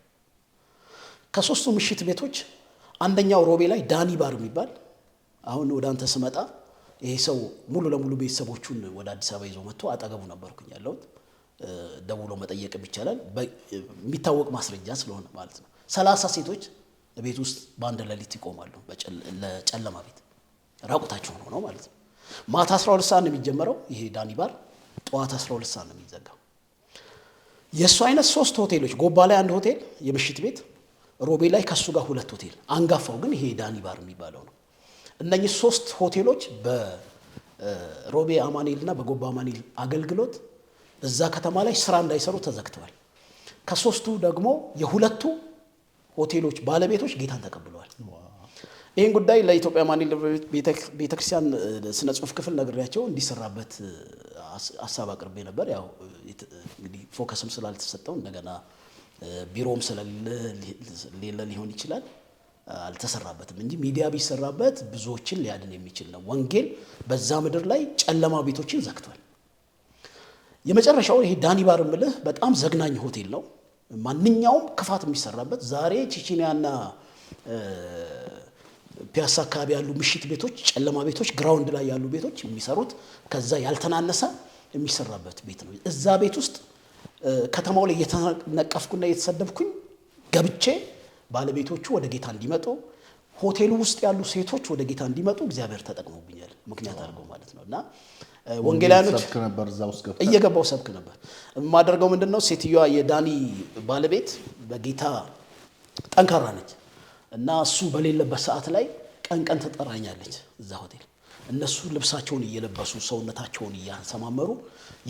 ከ3ቱ ምሽት ቤቶች አንደኛው ሮቤ ላይ ዳኒ ባር የሚባል አሁን ወደ አንተ ስመጣ ይሄ ሰው ሙሉ ለሙሉ ቤተሰቦቹን ወደ አዲስ አበባ ይዞ መጥቶ አጠገቡ ነበርኩኝ ያለሁት። ደውሎ መጠየቅ ይቻላል የሚታወቅ ማስረጃ ስለሆነ ማለት ነው። 30 ሴቶች ቤት ውስጥ በአንድ ሌሊት ይቆማሉ ለጨለማ ቤት ራቁታቸውን ሆነው ማለት ነው። ማታ 12 ሰዓት ነው የሚጀመረው ይሄ ዳኒ ባር፣ ጠዋት 12 ሰዓት ነው የሚዘጋው። የሱ አይነት 3 ሆቴሎች ጎባ ላይ 1 ሆቴል የምሽት ቤት፣ ሮቤ ላይ ከሱ ጋር 2 ሆቴል፣ አንጋፋው ግን ይሄ ዳኒ ባር የሚባለው ነው። እነኚህ 3 ሆቴሎች በሮቤ አማኑኤልና በጎባ አማኑኤል አገልግሎት እዛ ከተማ ላይ ስራ እንዳይሰሩ ተዘግተዋል። ከ3ቱ ደግሞ የ2ቱ ሆቴሎች ባለቤቶች ጌታን ተቀብለዋል። ይህን ጉዳይ ለኢትዮጵያ አማኑኤል ቤተክርስቲያን ስነ ጽሁፍ ክፍል ነግሬያቸው እንዲሰራበት ሐሳብ አቅርቤ ነበር። ያው እንግዲህ ፎከስም ስላልተሰጠው እንደገና ቢሮም ስለሌለ ሊሆን ይችላል አልተሰራበትም እንጂ ሚዲያ ቢሰራበት ብዙዎችን ሊያድን የሚችል ነው። ወንጌል በዛ ምድር ላይ ጨለማ ቤቶችን ዘግቷል። የመጨረሻው ይሄ ዳኒ ባር ምልህ በጣም ዘግናኝ ሆቴል ነው። ማንኛውም ክፋት የሚሰራበት ዛሬ ቺቺኒያና ፒያሳ አካባቢ ያሉ ምሽት ቤቶች ጨለማ ቤቶች ግራውንድ ላይ ያሉ ቤቶች የሚሰሩት ከዛ ያልተናነሰ የሚሰራበት ቤት ነው። እዛ ቤት ውስጥ ከተማው ላይ እየተነቀፍኩና እየተሰደብኩኝ ገብቼ ባለቤቶቹ ወደ ጌታ እንዲመጡ ሆቴሉ ውስጥ ያሉ ሴቶች ወደ ጌታ እንዲመጡ እግዚአብሔር ተጠቅሞብኛል ምክንያት አድርገው ማለት ነውና ወንጌላኖች ሰብክ ነበር እዛው ውስጥ እየገባው ሰብክ ነበር። ማደርገው ምንድነው ሴትዮዋ የዳኒ ባለቤት በጌታ ጠንካራ ነች እና እሱ በሌለበት ሰዓት ላይ ቀን ተጠራኛለች እዛ ሆቴል። እነሱ ልብሳቸውን እየለበሱ ሰውነታቸውን እያሰማመሩ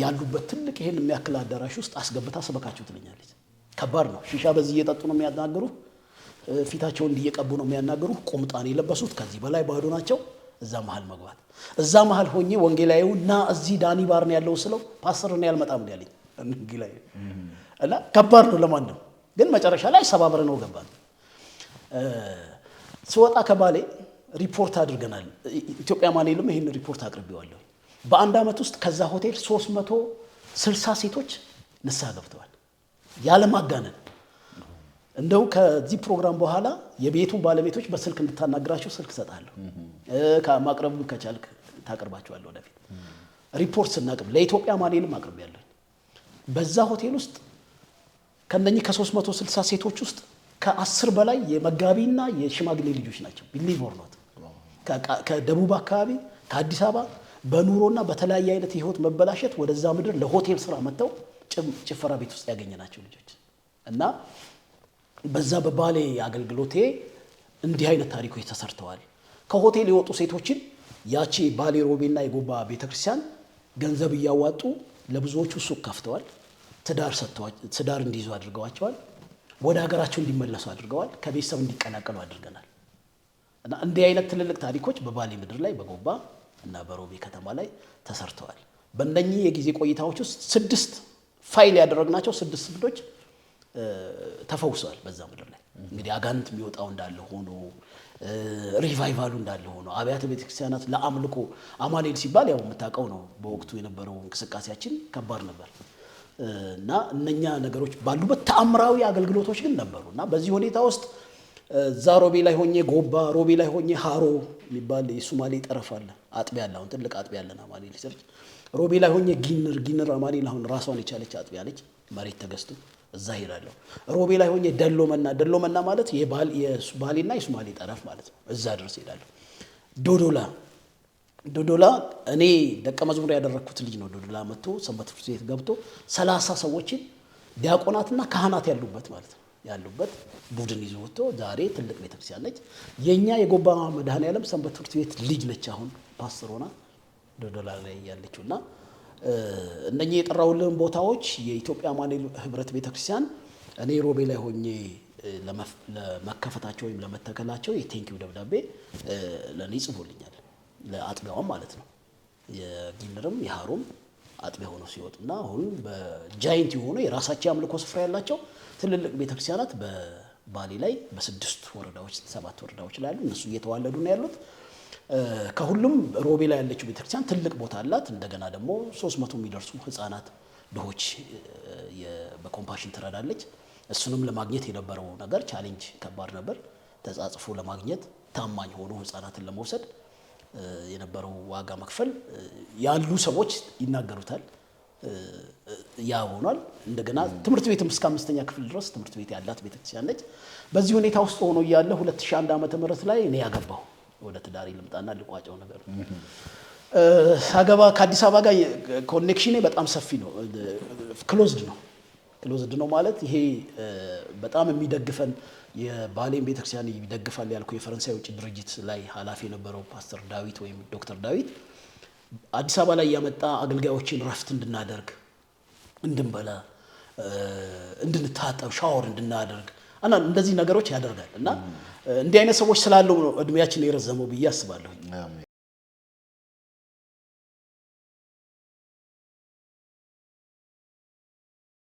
ያሉበት ትልቅ ይሄን የሚያክል አዳራሽ ውስጥ አስገብታ ሰበካቸው ትለኛለች። ከባድ ነው። ሺሻ በዚህ እየጠጡ ነው የሚያናገሩ፣ ፊታቸውን እየቀቡ ነው የሚያናገሩ፣ ቁምጣን የለበሱት ከዚህ በላይ ባዶ ናቸው። እዛ መሃል መግባት እዛ መሃል ሆኜ ወንጌላዊውና እዚህ ዳኒ ባር ነው ያለው ስለው ፓስተር ነው ያልመጣም ነው ያለኝ ወንጌላዊ እና ከባድ ነው ለማንም ግን መጨረሻ ላይ ሰባብረ ነው ገባን። ስወጣ ከባሌ ሪፖርት አድርገናል። ኢትዮጵያ አማኑኤልም ይሄን ሪፖርት አቅርቤዋለሁ። በአንድ አመት ውስጥ ከዛ ሆቴል 360 ሴቶች ንስሐ ገብተዋል ያለ ማጋነን። እንደው ከዚህ ፕሮግራም በኋላ የቤቱ ባለቤቶች በስልክ እንድታናግራቸው ስልክ ሰጣለሁ። ከማቅረብ ከቻልክ ታቀርባቸዋለህ ወደፊት። ሪፖርት ስናቀርብ ለኢትዮጵያ አማኑኤልም አቅርቤያለሁ። በዛ ሆቴል ውስጥ ከነኚህ ከ360 ሴቶች ውስጥ ከ10 በላይ የመጋቢና የሽማግሌ ልጆች ናቸው። ቢሊቭ ኦር ኖት ከደቡብ አካባቢ ከአዲስ አበባ በኑሮና በተለያየ አይነት የህይወት መበላሸት ወደዛ ምድር ለሆቴል ስራ መጥተው ጭፈራ ቤት ውስጥ ያገኘናቸው ልጆች እና በዛ በባሌ አገልግሎቴ እንዲህ አይነት ታሪኮች ተሰርተዋል። ከሆቴል የወጡ ሴቶችን ያቺ ባሌ ሮቤና የጎባ ቤተክርስቲያን ገንዘብ እያዋጡ ለብዙዎቹ ሱቅ ከፍተዋል። ትዳር እንዲይዙ አድርገዋቸዋል። ወደ ሀገራቸው እንዲመለሱ አድርገዋል። ከቤተሰብ እንዲቀላቀሉ አድርገናል። እና እንዲህ አይነት ትልልቅ ታሪኮች በባሌ ምድር ላይ በጎባ እና በሮቤ ከተማ ላይ ተሰርተዋል። በእነኚህ የጊዜ ቆይታዎች ውስጥ 6 ፋይል ያደረግናቸው 6 ስብዶች ተፈውሰዋል። በዛ ምድር ላይ እንግዲህ አጋንንት የሚወጣው እንዳለ ሆኖ ሪቫይቫሉ እንዳለ ሆኖ አብያተ ቤተክርስቲያናት ለአምልኮ አማኑኤል ሲባል ያው የምታውቀው ነው። በወቅቱ የነበረው እንቅስቃሴያችን ከባድ ነበር እና እነኛ ነገሮች ባሉበት ተአምራዊ አገልግሎቶች ግን ነበሩ እና በዚህ ሁኔታ ውስጥ እዛ ሮቤ ላይ ሆኜ ጎባ፣ ሮቤ ላይ ሆኜ ሃሮ የሚባል የሶማሌ ጠረፍ አለ፣ አጥቢያ አለ። አሁን ትልቅ አጥቢያ አለና አማኑኤል ቸርች። ሮቤ ላይ ሆኜ ጊንር አማኑኤል አሁን ራሷን የቻለች አጥቢያ ነች። መሬት ተገዝቶ እዛ ሄዳለሁ። ሮቤ ላይ ሆኜ ደሎመና ማለት የባሌና የሶማሌ ጠረፍ ማለት ነው። እዛ ድረስ ሄዳለሁ። ዶዶላ እኔ ደቀ መዝሙር ያደረኩት ልጅ ነው። ዶዶላ መጥቶ ሰንበት ትምህርት ቤት ገብቶ 30 ሰዎችን ዲያቆናትና ካህናት ያሉበት ማለት ነው ያሉበት ቡድን ይዞ ወጥቶ ዛሬ ትልቅ ቤተክርስቲያን ነች። የኛ የጎባ መድኃኔዓለም ሰንበት ትምህርት ቤት ልጅ ነች። አሁን ፓስተር ሆና ዶዶላ ላይ ያለችውና እነኚህ የጠራውልን ቦታዎች የኢትዮጵያ አማኑኤል ህብረት ቤተክርስቲያን እኔ ሮቤ ላይ ሆኜ ለመከፈታቸው ወይም ለመተከላቸው የቴንኪው ደብዳቤ ለኔ ጽፎልኛል። ለአጥቢያውም ማለት ነው። የጊንርም የሃሮም አጥቢያ ሆኖ ሲወጡና አሁን በጃይንት የሆኑ የራሳቸው አምልኮ ስፍራ ያላቸው ትልልቅ ቤተክርስቲያናት በባሌ ላይ በ6 ወረዳዎች 7 ወረዳዎች ላይ አሉ። እነሱ እየተዋለዱ ነው ያሉት። ከሁሉም ሮቤ ላይ ያለችው ቤተክርስቲያን ትልቅ ቦታ አላት። እንደገና ደግሞ 300 የሚደርሱ ህፃናት ድሆች በኮምፓሽን ትረዳለች። እሱንም ለማግኘት የነበረው ነገር ቻሌንጅ ከባድ ነበር። ተጻጽፎ ለማግኘት ታማኝ ሆኖ ህፃናትን ለመውሰድ የነበረው ዋጋ መክፈል ያሉ ሰዎች ይናገሩታል። ያ ሆኗል። እንደገና ትምህርት ቤትም እስከ 5ኛ ክፍል ድረስ ትምህርት ቤት ያላት ቤተክርስቲያን ነች። በዚህ ሁኔታ ውስጥ ሆኖ እያለ 2001 ዓመተ ምህረት ላይ እኔ ያገባው ወደ ትዳሪ ልምጣና ልቋጨው ነገር ሳገባ ከአዲስ አበባ ጋር ኮኔክሽኔ በጣም ሰፊ ነው። ክሎዝድ ነው ማለት ይሄ በጣም የሚደግፈን የባሌን ቤተክርስቲያን ይደግፋል ያልኩ የፈረንሳይ ውጭ ድርጅት ላይ ኃላፊ የነበረው ፓስተር ዳዊት ወይም ዶክተር ዳዊት አዲስ አበባ ላይ ያመጣ አገልጋዮችን ረፍት እንድናደርግ፣ እንድንበላ፣ እንድንታጠብ፣ ሻወር እንድናደርግ እና እንደዚህ ነገሮች ያደርጋል እና እንዲህ አይነት ሰዎች ስላለው ነው እድሜያችን የረዘመው ብዬ አስባለሁ።